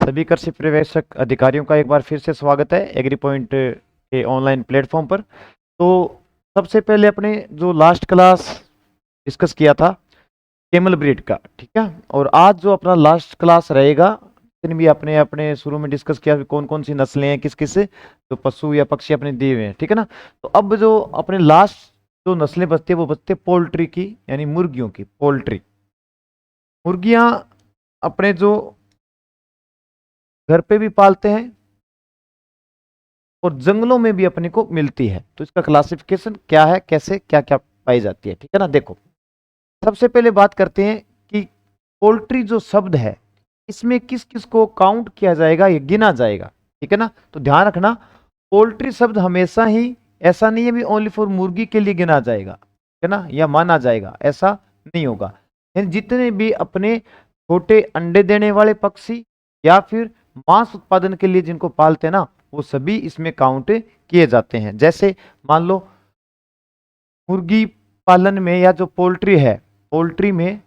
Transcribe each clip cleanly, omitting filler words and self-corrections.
सभी कृषि पर्यवेक्षक अधिकारियों का एक बार फिर से स्वागत है एग्री पॉइंट के ऑनलाइन प्लेटफॉर्म पर। तो सबसे पहले अपने जो लास्ट क्लास डिस्कस किया था कैमल ब्रीड का, ठीक है, और आज जो अपना लास्ट क्लास रहेगा इसमें भी अपने अपने शुरू में डिस्कस किया कौन कौन सी नस्लें हैं, किस किस जो पशु या पक्षी अपने दिए हुए हैं, ठीक है ना। तो अब जो अपने लास्ट जो नस्लें बचती है वो बचती है पोल्ट्री की, यानी मुर्गियों की। पोल्ट्री मुर्गियां अपने जो घर पे भी पालते हैं और जंगलों में भी अपने को मिलती है। तो इसका क्लासिफिकेशन क्या है, कैसे क्या क्या पाई जाती है, ठीक है ना। देखो सबसे पहले बात करते हैं कि पोल्ट्री जो शब्द है इसमें किस किस को काउंट किया जाएगा, ये गिना जाएगा, ठीक है ना। तो ध्यान रखना पोल्ट्री शब्द हमेशा ही ऐसा नहीं है भी ओनली फॉर मुर्गी के लिए गिना जाएगा, ठीक है ना, या माना जाएगा, ऐसा नहीं होगा। जितने भी अपने छोटे अंडे देने वाले पक्षी या फिर मांस उत्पादन के लिए जिनको पालते हैं ना, वो सभी इसमें काउंट किए जाते हैं। जैसे मान लो मुर्गी पालन में या जो पोल्ट्री है, पोल्ट्री में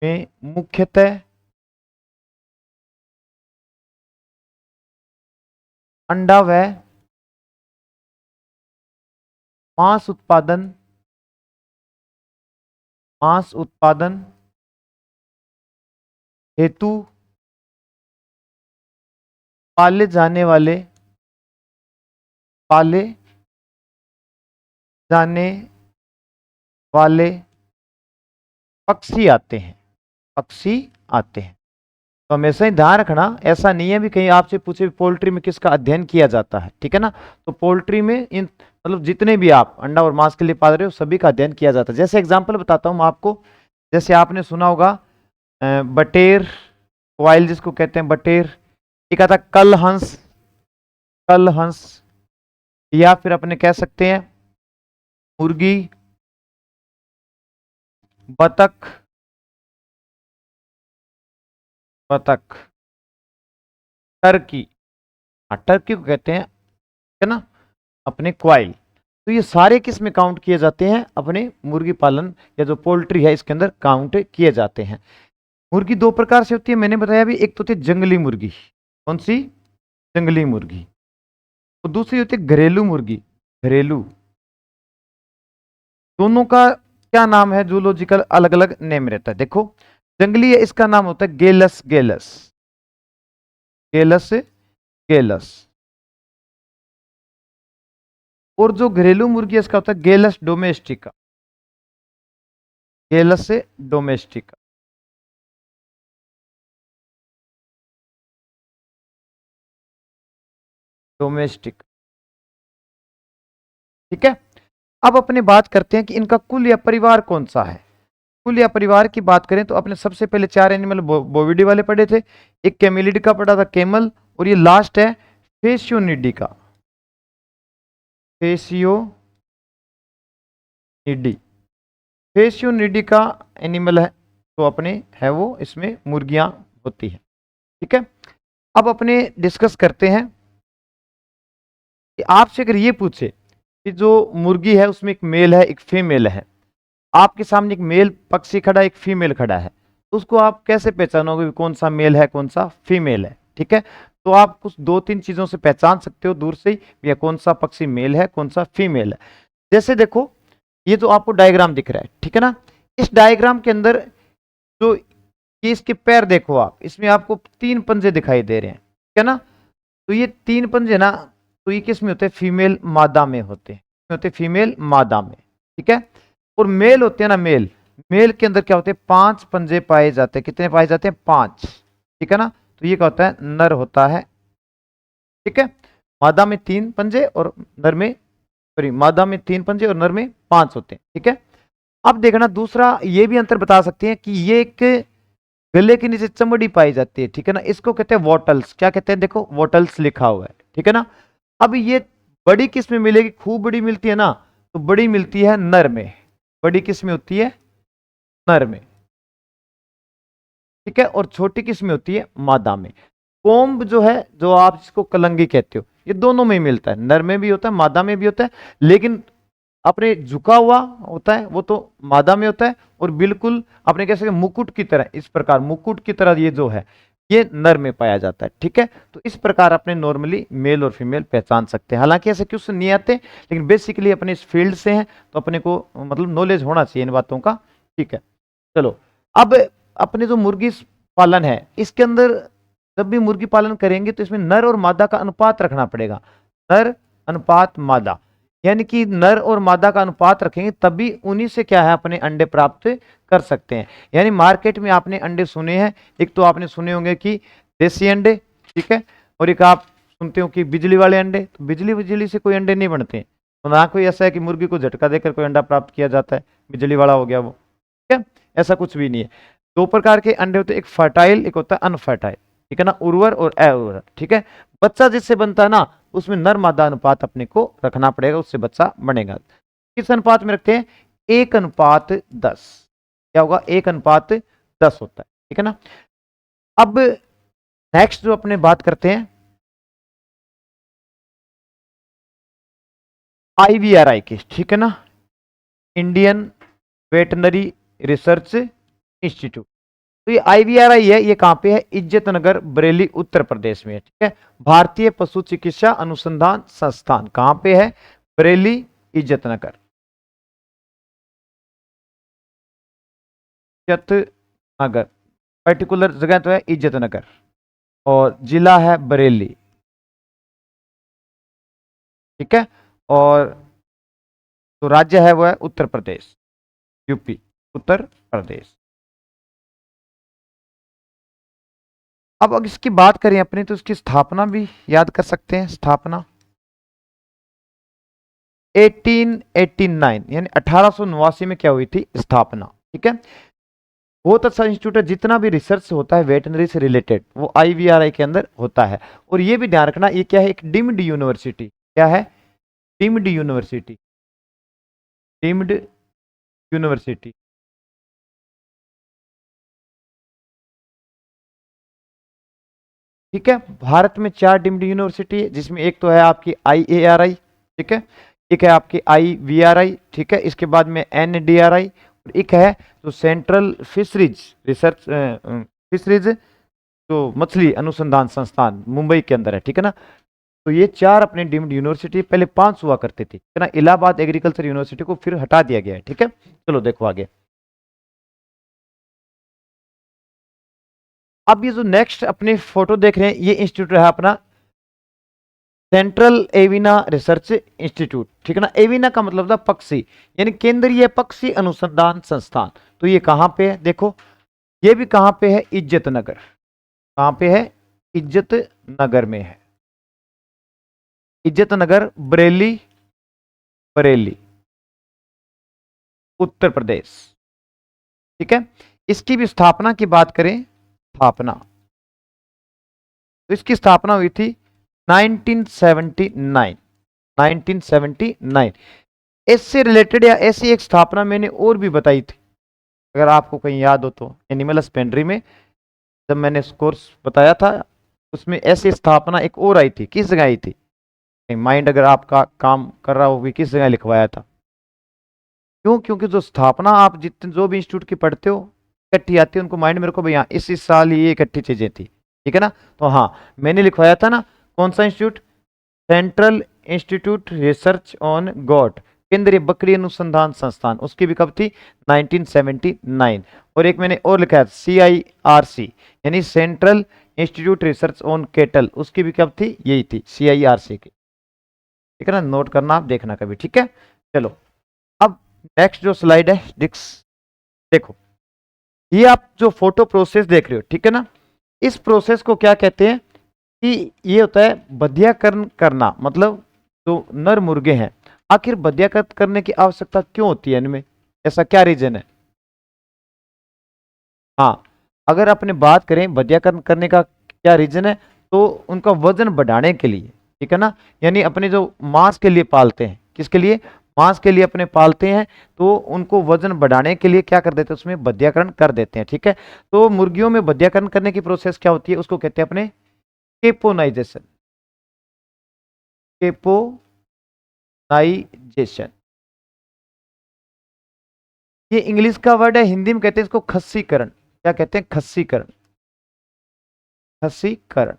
मुख्यतः अंडा व मांस उत्पादन हेतु पाले जाने वाले पक्षी आते हैं। तो हमेशा ही ध्यान रखना, ऐसा नहीं है भी कहीं आपसे पूछे पोल्ट्री में किसका अध्ययन किया जाता है, ठीक है ना। तो पोल्ट्री में इन मतलब जितने भी आप अंडा और मांस के लिए पाल रहे हो सभी का अध्ययन किया जाता है। जैसे एग्जांपल बताता हूं मैं आपको, जैसे आपने सुना होगा बटेर क्वाइल जिसको कहते हैं बटेर, एक आता कल हंस, या फिर अपने कह सकते हैं मुर्गी, बतख टर्की, टर्की को कहते हैं, है ना, अपने क्वाइल। तो ये सारे किस में काउंट किए जाते हैं, अपने मुर्गी पालन या जो पोल्ट्री है इसके अंदर काउंट किए जाते हैं। मुर्गी दो प्रकार से होती है, मैंने बताया भी, एक तो होती है जंगली मुर्गी। कौन सी? जंगली मुर्गी। तो दूसरी होती है घरेलू मुर्गी, घरेलू। दोनों का क्या नाम है, जूलॉजिकल अलग अलग नेम रहता है। देखो जंगली है इसका नाम होता है गेलस, और जो घरेलू मुर्गी है इसका होता है गेलस डोमेस्टिका, ठीक है। अब अपने बात करते हैं कि इनका कुल या परिवार कौन सा है। कुल या परिवार की बात करें तो अपने सबसे पहले चार एनिमल बोविडी वाले पढ़े थे, एक कैमिलिड का पढ़ा था कैमल, और ये लास्ट है फेसियोनिडी का, फेसियोनिडी का एनिमल है, तो अपने है वो, इसमें मुर्गियां होती है, ठीक है। अब अपने डिस्कस करते हैं कि आपसे अगर ये पूछे कि जो मुर्गी है उसमें एक मेल है एक फीमेल है, आपके सामने एक मेल पक्षी खड़ा है एक फीमेल खड़ा है, तो उसको आप कैसे पहचानोगे कौन सा मेल है कौन सा फीमेल है, ठीक है। तो आप कुछ दो तीन चीजों से पहचान सकते हो दूर से ही, या कौन सा पक्षी मेल है कौन सा फीमेल है। जैसे देखो ये जो आपको डायग्राम दिख रहा है, ठीक है ना, इस डायग्राम के अंदर जो ये इसके पैर देखो आप, इसमें आपको तीन पंजे दिखाई दे रहे हैं, ठीक है ना। तो ये तीन पंजे ना, तो ये किस में होते हैं, फीमेल मादा में होते हैं, फीमेल मादा में, ठीक है। और मेल होते हैं ना, मेल के अंदर क्या होते हैं, पांच पंजे पाए जाते हैं। कितने पाए जाते हैं, पांच, ठीक है ना। तो ये क्या होता है, नर होता है, ठीक है। मादा में तीन पंजे और नर में, सॉरी, मादा में तीन पंजे और नर में पांच होते हैं, ठीक है। अब देखना दूसरा ये भी अंतर बता सकते हैं कि ये एक गले के नीचे चमड़ी पाई जाती है, ठीक है ना, इसको कहते हैं वोटल्स। क्या कहते हैं, देखो वोटल्स लिखा हुआ है, ठीक है ना। अब ये बड़ी किस में मिलेगी, खूब बड़ी मिलती है ना, तो बड़ी मिलती है नर में, बड़ी किस में होती है, नर में, ठीक है, और छोटी किस में होती है, मादा में। कोम्ब जो है, जो आप जिसको कलंगी कहते हो, ये दोनों में ही मिलता है, नर में भी होता है मादा में भी होता है, लेकिन अपने झुका हुआ होता है वो तो मादा में होता है, और बिल्कुल अपने कह सकते मुकुट की तरह, इस प्रकार मुकुट की तरह ये जो है ये नर में पाया जाता है। ठीक है, तो इस प्रकार अपने नॉर्मली मेल और फीमेल पहचान सकते हैं। हालांकि ऐसे क्वेश्चन नहीं आते, लेकिन बेसिकली अपने इस फील्ड से हैं तो अपने को मतलब नॉलेज होना चाहिए इन बातों का। ठीक है, चलो अब अपने जो मुर्गी पालन है इसके अंदर जब भी मुर्गी पालन करेंगे तो इसमें नर और मादा का अनुपात रखना पड़ेगा। नर अनुपात मादा, यानी कि नर और मादा का अनुपात रखेंगे तभी उन्हीं से क्या है अपने अंडे प्राप्त कर सकते हैं। यानी मार्केट में आपने अंडे सुने हैं, एक तो आपने सुने होंगे कि देसी अंडे, ठीक है, और एक आप सुनते हो कि बिजली वाले अंडे। तो बिजली बिजली से कोई अंडे नहीं बनते, तो ना कोई ऐसा है कि मुर्गी को झटका देकर कोई अंडा प्राप्त किया जाता है, बिजली वाला हो गया वो। ठीक है, ऐसा कुछ भी नहीं है। दो प्रकार के अंडे होते हैं, एक फर्टाइल, एक होता है अनफर्टाइल। ठीक है ना, उर्वर और अउर्वर। ठीक है, बच्चा जिससे बनता है ना उसमें नर मादा अनुपात अपने को रखना पड़ेगा, उससे बच्चा बनेगा। किस अनुपात में रखते हैं? 1:10। क्या होगा? 1:10 होता है। ठीक है ना। अब नेक्स्ट जो अपने बात करते हैं IVRI की, ठीक है ना, इंडियन वेटनरी रिसर्च इंस्टीट्यूट। तो ये IVRI है, ये कहां पे है? इज्जत नगर, बरेली, उत्तर प्रदेश में है। ठीक है, भारतीय पशु चिकित्सा अनुसंधान संस्थान कहां पे है? बरेली, इज्जत नगर, इज्जत नगर। पर्टिकुलर जगह तो है इज्जत नगर, और जिला है बरेली। ठीक है, और तो राज्य है वो है उत्तर प्रदेश, यूपी, उत्तर प्रदेश। अब अगर इसकी बात करें अपनी तो इसकी स्थापना भी याद कर सकते हैं। स्थापना 1889 यानी 1889 में क्या हुई थी? स्थापना। ठीक है, बहुत अच्छा इंस्टीट्यूट है, जितना भी रिसर्च होता है वेटनरी से रिलेटेड वो IVRI के अंदर होता है। और ये भी ध्यान रखना, ये क्या है? एक डीम्ड यूनिवर्सिटी। क्या है? Deemed university, deemed university. ठीक है, भारत में 4 डीम्ड यूनिवर्सिटी है, जिसमें एक तो है आपकी IARI, ठीक है, एक है आपकी IVRI, ठीक है, इसके बाद में NDRI, और एक है जो सेंट्रल फिशरीज रिसर्च फिशरीज जो मछली अनुसंधान संस्थान मुंबई के अंदर है। ठीक है ना, तो ये 4 अपने डीम्ड यूनिवर्सिटी, पहले 5 हुआ करती थी, है ना। इलाहाबाद एग्रीकल्चर यूनिवर्सिटी को फिर हटा दिया गया है। ठीक है, चलो देखो आगे। अब ये जो नेक्स्ट अपनी फोटो देख रहे हैं ये इंस्टीट्यूट है अपना सेंट्रल एविना रिसर्च इंस्टीट्यूट। ठीक है ना, एविना का मतलब था पक्षी, यानी केंद्रीय पक्षी अनुसंधान संस्थान। तो ये कहां पे है? देखो ये भी कहां पे है? इज्जत नगर। कहां पे है? इज्जत नगर में है। इज्जत नगर, बरेली, बरेली, उत्तर प्रदेश। ठीक है, इसकी भी स्थापना की बात करें, स्थापना तो इसकी स्थापना हुई थी 1979। 1979 इससे रिलेटेड या ऐसी एक स्थापना मैंने और भी बताई थी, अगर आपको कहीं याद हो तो, एनिमल हस्बेंड्री में जब मैंने कोर्स बताया था उसमें ऐसी स्थापना एक और आई थी। किस जगह आई थी? माइंड अगर आपका काम कर रहा हो कि किस जगह लिखवाया था। क्यों? क्योंकि जो स्थापना आप जितने जो भी इंस्टीट्यूट की पढ़ते हो इकट्ठी आती है, उनको माइंड में रखो भैया इस साल ये इकट्ठी चीजें थी। ठीक है ना, तो हाँ मैंने लिखवाया था ना, कौन सा institute? Central institute research on got, केंद्रीय बकरी अनुसंधान संस्थान, उसकी भी कब थी? 1979। और एक मैंने और लिखा है CIRC यानी central institute research on kettle, उसकी भी कब थी? यही थी, CIRC की। ठीक है ना, नोट करना, आप देखना कभी। ठीक है, चलो अब नेक्स्ट जो स्लाइड है देखो, ये आप जो फोटो प्रोसेस देख रहे हो, ठीक है ना, इस प्रोसेस को क्या कहते हैं? कि ये होता है बधियाकरण करना। मतलब जो नर मुर्गे हैं, आखिर बधियाकरण करने की आवश्यकता क्यों होती है इनमें? ऐसा क्या रीजन है? हाँ, अगर अपने बात करें बधियाकरण करने का क्या रीजन है, तो उनका वजन बढ़ाने के लिए। ठीक है ना, यानी अपने जो मांस के लिए पालते हैं, किसके लिए? मांस के लिए अपने पालते हैं, तो उनको वजन बढ़ाने के लिए क्या कर देते हैं? उसमें बधियाकरण कर देते हैं। ठीक है, तो मुर्गियों में बधियाकरण करने की प्रोसेस क्या होती है? उसको कहते हैं अपने केपोनाइजेशन। केपोनाइजेशन, ये इंग्लिश का वर्ड है, हिंदी में कहते हैं इसको खस्सीकरण। क्या कहते हैं? खस्सीकरण। खस्सीकरण,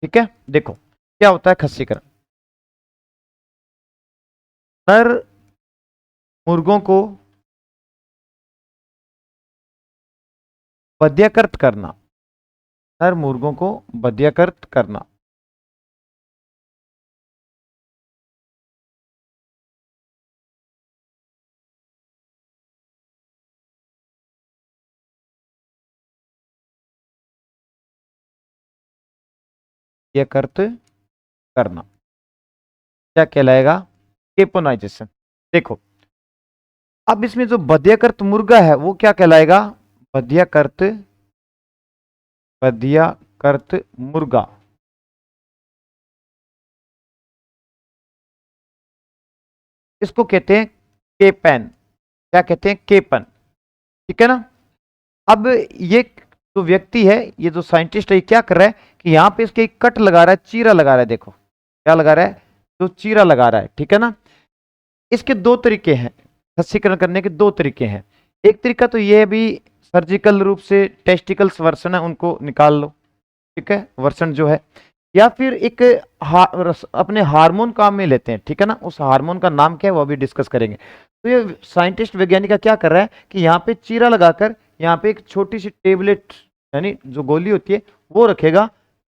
ठीक है। देखो क्या होता है खस्सीकरण। नर मुर्गों को बध्यकृत करना, नर मुर्गों को बध्यकृत करना। बध्यकृत करना क्या कहलाएगा? केपोनाइजेशन। देखो अब इसमें जो बध्यकृत मुर्गा है वो क्या कहलाएगा? बध्यकृत, बध्यकृत मुर्गा। इसको कहते हैं केपन। क्या कहते हैं? केपन, ठीक है ना। अब ये जो व्यक्ति है, ये जो साइंटिस्ट है, ये क्या कर रहा है कि यहां पे इसके एक कट लगा रहा है, चीरा लगा रहा है। देखो क्या लगा रहा है? जो चीरा लगा रहा है, ठीक है ना। इसके दो तरीके हैं, खस्सीकरण करने के दो तरीके हैं। एक तरीका तो ये भी सर्जिकल रूप से टेस्टिकल्स वर्सन है उनको निकाल लो, ठीक है, वर्सन जो है। या फिर एक अपने हार्मोन काम में लेते हैं, ठीक है ना। उस हार्मोन का नाम क्या है वो भी डिस्कस करेंगे। तो ये साइंटिस्ट वैज्ञानिक का क्या कर रहा है कि यहाँ पे चीरा लगाकर यहाँ पे एक छोटी सी टेबलेट यानी जो गोली होती है वो रखेगा,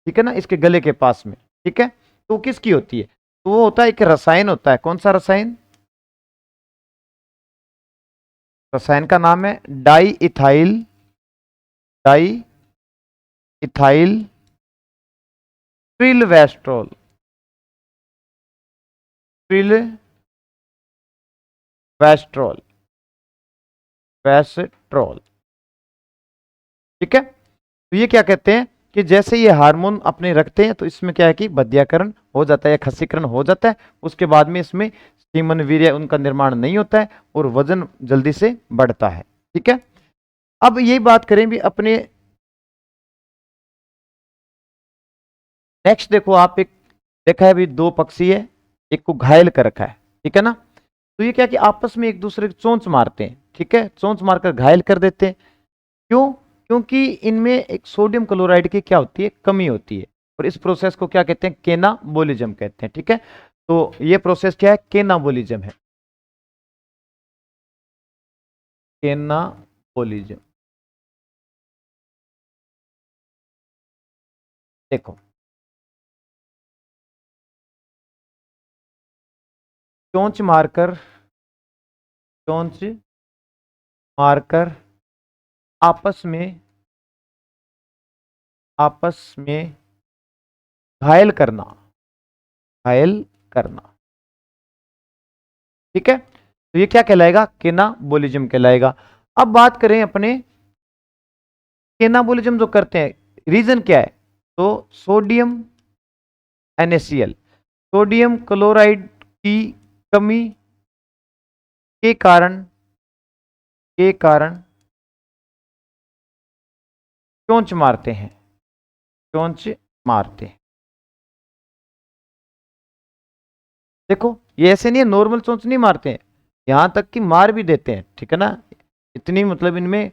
ठीक है ना, इसके गले के पास में, ठीक है। तो किसकी होती है? तो वो होता है एक रसायन होता है। कौन सा रसायन? रसायन का नाम है डाई इथाइल, डाई इथाइल ट्रिलवेस्ट्रॉल, ट्रिलवेस्ट्रॉल, वेस्ट्रॉल, ठीक है। तो ये क्या कहते हैं कि जैसे ये हार्मोन अपने रखते हैं तो इसमें क्या है कि बध्यकरण हो जाता है या खस्सीकरण हो जाता है। उसके बाद में इसमें सीमन वीर्य उनका निर्माण नहीं होता है और वजन जल्दी से बढ़ता है, ठीक है। अब यही बात करें भी अपने, नेक्स्ट देखो आप, एक देखा है अभी दो पक्षी है, एक को घायल कर रखा है, ठीक है ना। तो ये क्या कि आपस में एक दूसरे को चोंच मारते हैं, ठीक है, चोंच मारकर घायल कर देते हैं। क्यों? क्योंकि इनमें एक सोडियम क्लोराइड की क्या होती है? कमी होती है। और इस प्रोसेस को क्या कहते हैं? केनाबोलिज्म कहते हैं, ठीक है। तो ये प्रोसेस क्या है? केनाबोलिज्म है, केनाबोलिज्म। देखो चोंच मारकर, चोंच मारकर आपस में, आपस में घायल करना, घायल करना, ठीक है। तो ये क्या कहलाएगा? केनाबोलिज्म कहलाएगा। अब बात करें अपने केनाबोलिज्म जो करते हैं, रीजन क्या है? तो सोडियम NaCl, सोडियम क्लोराइड की कमी के कारण, के कारण चोंच मारते हैं, चोंच मारते हैं। देखो ये ऐसे नहीं है, नॉर्मल चोंच नहीं मारते हैं, यहां तक कि मार भी देते हैं, ठीक है ना। इतनी मतलब इनमें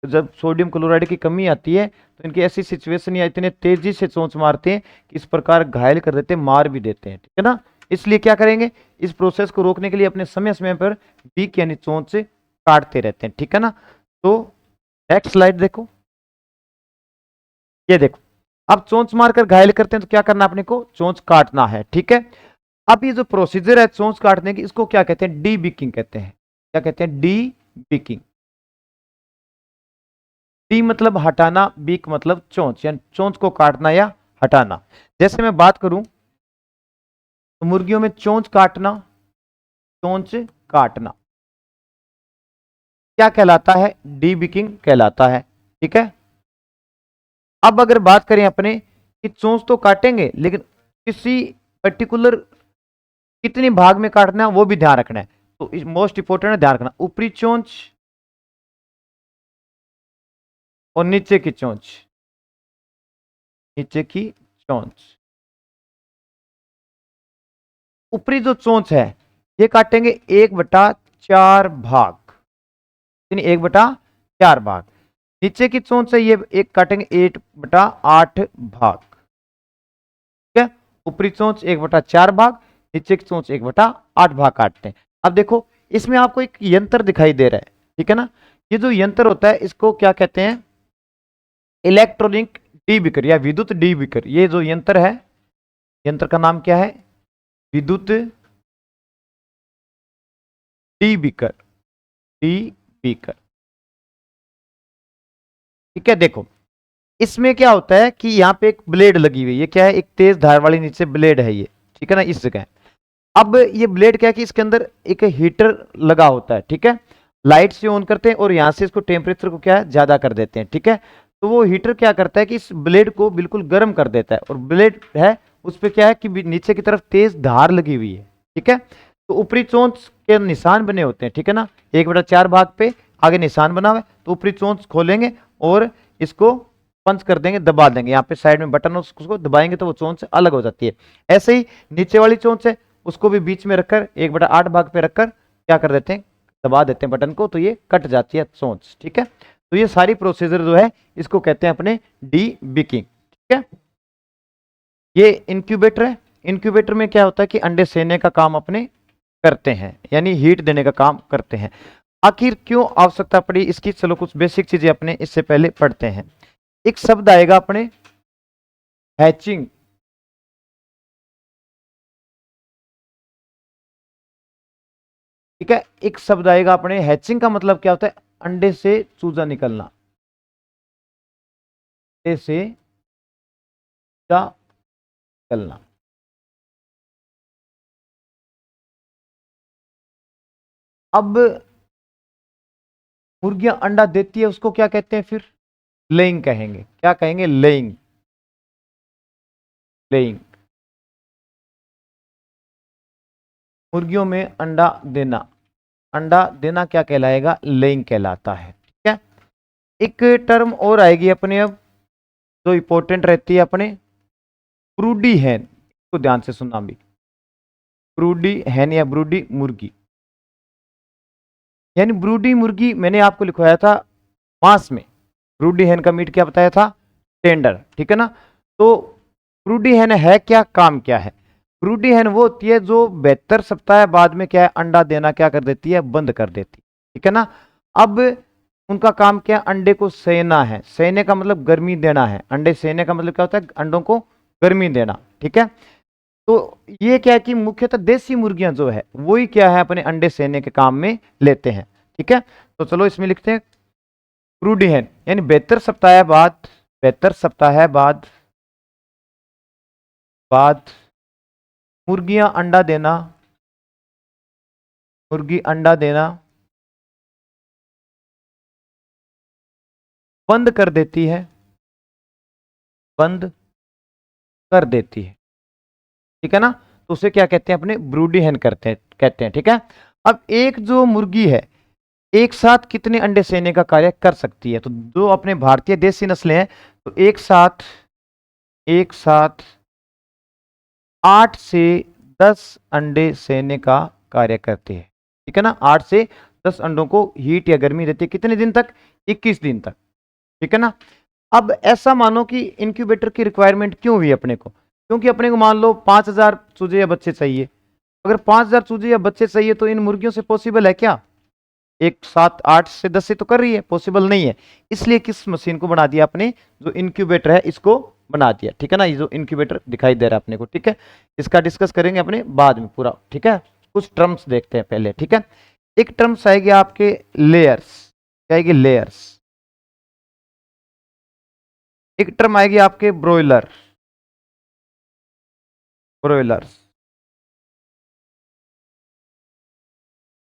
जब सोडियम क्लोराइड की कमी आती है तो इनकी ऐसी सिचुएशन या इतने तेजी से चोंच मारते हैं कि इस प्रकार घायल कर देते हैं, मार भी देते हैं, ठीक है ना। इसलिए क्या करेंगे, इस प्रोसेस को रोकने के लिए अपने समय समय पर बीक यानी चोंच से काटते रहते हैं, ठीक है ना। तो नेक्स्ट स्लाइड देखो, ये देखो अब चोंच मारकर घायल करते हैं तो क्या करना, अपने को चोंच काटना है, ठीक है। अब ये जो प्रोसीजर है चोंच काटने की, इसको क्या कहते हैं? डी बिकिंग कहते हैं। क्या कहते हैं? डी बिकिंग। डी मतलब हटाना, बीक मतलब चोंच, यानी चोंच को काटना या हटाना। जैसे मैं बात करूं तो मुर्गियों में चोंच काटना, चोंच काटना क्या कहलाता है? डी बिकिंग कहलाता है, ठीक है। अब अगर बात करें अपने कि चोंच तो काटेंगे लेकिन किसी पर्टिकुलर कितने भाग में काटना है वो भी ध्यान रखना है। तो मोस्ट इंपोर्टेंट है ध्यान रखना, ऊपरी चोंच और नीचे की चोंच, नीचे की चोंच। ऊपरी जो चोंच है ये काटेंगे 1/4 भाग, 1/4 भाग। नीचे की चोंच है ये एक काटेंगे 8/8 भाग, ठीक है। ऊपरी चोंच 1/4 भाग, नीचे की चोंच 1/8 भाग काटते हैं। अब देखो इसमें आपको एक यंत्र दिखाई दे रहा है, ठीक है ना। ये जो यंत्र होता है इसको क्या कहते हैं, इलेक्ट्रॉनिक डीबिकर या विद्युत डीबिकर। ये जो यंत्र है, यंत्र का नाम क्या है, विद्युत डीबिकर, डीबिकर, ठीक है। देखो इसमें क्या होता है कि यहाँ पे एक ब्लेड लगी हुई है, ये क्या है, एक तेज धार वाली नीचे ब्लेड है ये, ठीक है ना, इस जगह। अब ये ब्लेड क्या है कि इसके अंदर एक हीटर लगा होता है, ठीक है। लाइट से ऑन करते हैं और यहां से इसको टेम्परेचर को क्या है ज्यादा कर देते हैं, ठीक है। तो वो हीटर क्या करता है कि इस ब्लेड को बिल्कुल गर्म कर देता है, और ब्लेड है उस पर क्या है कि नीचे की तरफ तेज धार लगी हुई है, ठीक है। तो ऊपरी चोंच के निशान बने होते हैं, ठीक है ना, 1/4 भाग पे आगे निशान बना हुआ है। तो ऊपरी चोंच खोलेंगे और इसको पंच कर देंगे, दबा देंगे, यहाँ पे साइड में बटन उसको दबाएंगे तो वो चोंच अलग हो जाती है। ऐसे ही नीचे वाली चोंच है उसको भी बीच में रखकर 1/8 भाग पे रखकर क्या कर देते हैं, दबा देते हैं बटन को, तो ये कट जाती है चोंच, ठीक है। तो ये सारी प्रोसीजर जो है इसको कहते हैं अपने डी बिकिंग, ठीक है। ये इंक्यूबेटर है, इंक्यूबेटर में क्या होता है कि अंडे सेने का काम अपने करते हैं, यानी हीट देने का काम करते हैं। आखिर क्यों आवश्यकता पड़ी इसकी, चलो कुछ बेसिक चीजें अपने इससे पहले पढ़ते हैं। एक शब्द आएगा अपने हैचिंग, ठीक है। एक शब्द आएगा अपने हैचिंग का मतलब क्या होता है, अंडे से चूजा निकलना, अंडे से चूजा निकलना। अब मुर्गियां अंडा देती है उसको क्या कहते हैं फिर, लेइंग कहेंगे, क्या कहेंगे, लेइंग, लेइंग। मुर्गियों में अंडा देना, अंडा देना क्या कहलाएगा, लेइंग कहलाता है, ठीक है। एक टर्म और आएगी अपने अब जो इंपॉर्टेंट रहती है अपने, ब्रूडी हैन, इसको ध्यान से सुनना भी, ब्रूडी हैन या ब्रूडी मुर्गी, यानी ब्रूडी मुर्गी मैंने आपको लिखवाया था मांस में, ब्रूडी हैन का मीट क्या बताया था, टेंडर, ठीक है ना। तो ब्रूडी हैन है क्या, काम क्या है, ब्रूडी हैन वो होती है जो 72 सप्ताह बाद में क्या है अंडा देना क्या कर देती है, बंद कर देती है, ठीक है ना। अब उनका काम क्या है, अंडे को सेना है, सेने का मतलब गर्मी देना है, अंडे सेने का मतलब क्या होता है, अंडों को गर्मी देना, ठीक है। तो ये क्या है कि मुख्यतः देसी मुर्गियां जो है वही क्या है अपने अंडे सेने के काम में लेते हैं, ठीक है। तो चलो इसमें लिखते हैं ब्रूडी हैन, यानी 72 सप्ताह बाद, 72 सप्ताह बाद बाद मुर्गियां अंडा देना, मुर्गी अंडा देना बंद कर देती है, बंद कर देती है, ठीक है ना। तो उसे क्या कहते हैं, अपने ब्रूडी हैन करते हैं, कहते हैं, ठीक है। अब एक जो मुर्गी है एक साथ कितने अंडे सेने का कार्य कर सकती है, तो जो अपने भारतीय देसी नस्लें हैं तो एक साथ, एक साथ 8 से 10 अंडे सेने का कार्य करते हैं, ठीक है ना। 8 से 10 अंडों को हीट या गर्मी देती है, कितने दिन तक, 21 दिन तक, ठीक है ना। अब ऐसा मानो कि इंक्यूबेटर की रिक्वायरमेंट क्यों हुई अपने को, क्योंकि अपने को मान लो 5000 चूजे या बच्चे चाहिए। अगर 5000 चूजे या बच्चे चाहिए तो इन मुर्गियों से पॉसिबल है क्या, एक साथ 8 से 10 से तो कर रही है, पॉसिबल नहीं है। इसलिए किस मशीन को बना दिया अपने, जो इंक्यूबेटर है इसको बना दिया, ठीक है ना। ये जो इंक्यूबेटर दिखाई दे रहा है अपने को, ठीक है, इसका डिस्कस करेंगे अपने बाद में पूरा, ठीक है। कुछ टर्म्स देखते हैं पहले, ठीक है। एक टर्म्स आएगी आपके लेयर्स, क्या आएगी, लेयर्स। एक टर्म आएगी आपके ब्रोइलर, ब्रोइलर्स,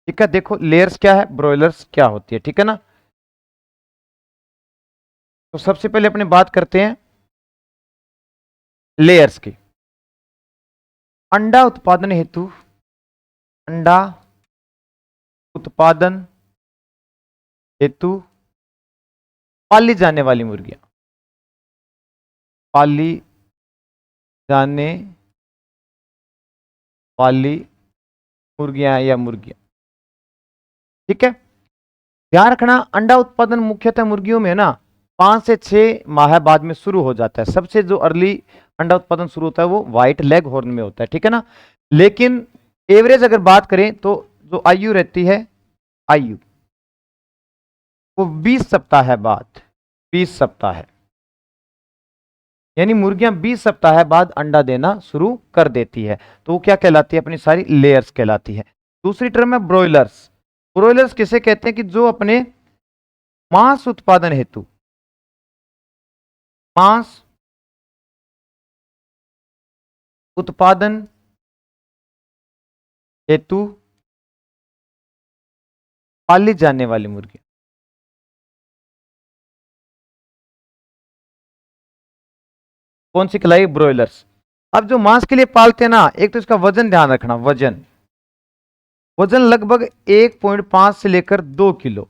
ठीक है। देखो लेयर्स क्या है, ब्रोइलर्स क्या होती है, ठीक है ना। तो सबसे पहले अपने बात करते हैं लेयर्स की। अंडा उत्पादन हेतु, अंडा उत्पादन हेतु पाली जाने वाली मुर्गियां, पाली जाने वाली मुर्गियां या मुर्गियां। ठीक है, ध्यान रखना अंडा उत्पादन मुख्यतः मुर्गियों में ना 5 से 6 माह बाद में शुरू हो जाता है। सबसे जो अर्ली अंडा उत्पादन शुरू होता है वो व्हाइट लेग हॉर्न में होता है, ठीक है ना। लेकिन एवरेज अगर बात करें तो जो आयु रहती है, आयु वो 20 सप्ताह है बाद, 20 सप्ताह है, यानी मुर्गियां 20 सप्ताह बाद अंडा देना शुरू कर देती है। तो वो क्या कहलाती है, अपनी सारी लेयर्स कहलाती है। दूसरी टर्म है ब्रॉयलर्स। ब्रॉयलर्स किसे कहते हैं कि जो अपने मांस उत्पादन हेतु, मांस उत्पादन हेतु पाली जाने वाली मुर्गी। कौन सी कहलाई, ब्रॉयलर्स। अब जो मांस के लिए पालते हैं ना, एक तो इसका वजन ध्यान रखना, वजन, वजन लगभग 1.5 से लेकर 2 किलो,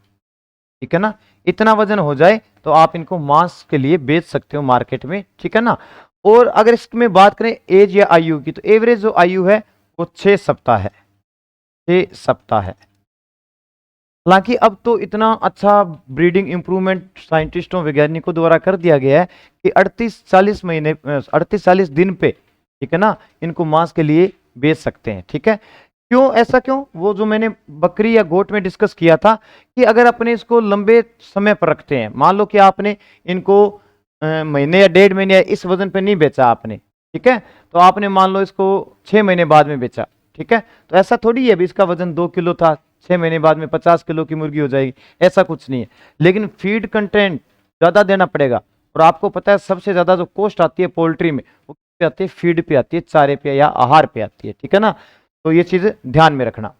ठीक है ना। इतना वजन हो जाए तो आप इनको मांस के लिए बेच सकते हो मार्केट में, ठीक है ना। और अगर इसमें बात करें एज या आयु की, तो एवरेज जो आयु है वो 6 सप्ताह है, 6 सप्ताह है। हालांकि अब तो इतना अच्छा ब्रीडिंग इंप्रूवमेंट साइंटिस्टों वैज्ञानिकों द्वारा कर दिया गया है कि 38-40 महीने, 38-40 दिन पे, ठीक है ना, इनको मांस के लिए बेच सकते हैं, ठीक है। क्यों, ऐसा क्यों, वो जो मैंने बकरी या गोट में डिस्कस किया था कि अगर अपने इसको लंबे समय पर रखते हैं, मान लो कि आपने इनको महीने या 1.5 महीने या इस वजन पे नहीं बेचा आपने, ठीक है, तो आपने मान लो इसको 6 महीने बाद में बेचा, ठीक है, तो ऐसा थोड़ी है अभी इसका वजन 2 किलो था, 6 महीने बाद में 50 किलो की मुर्गी हो जाएगी, ऐसा कुछ नहीं है। लेकिन फीड कंटेंट ज्यादा देना पड़ेगा, और आपको पता है सबसे ज्यादा जो कॉस्ट आती है पोल्ट्री में, वो पे आती है, फीड पे आती है, चारे पे या आहार पे आती है, ठीक है ना। तो ये चीज ध्यान में रखना।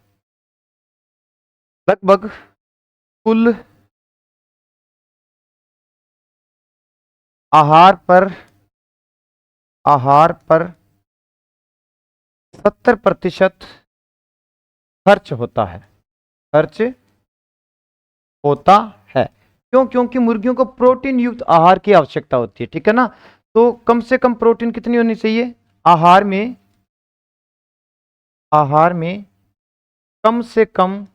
लगभग कुल आहार पर, आहार पर 70% खर्च होता है, खर्च होता है। क्यों, क्योंकि मुर्गियों को प्रोटीन युक्त आहार की आवश्यकता होती है, ठीक है ना। तो कम से कम प्रोटीन कितनी होनी चाहिए आहार में, आहार में कम से कम,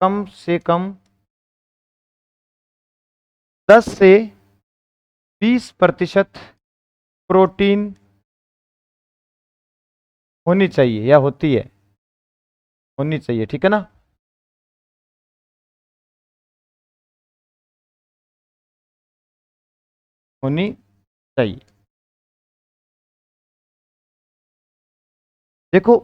कम से कम 10 से 20% प्रोटीन होनी चाहिए या होती है, होनी चाहिए, ठीक है ना। होनी चाहिए। देखो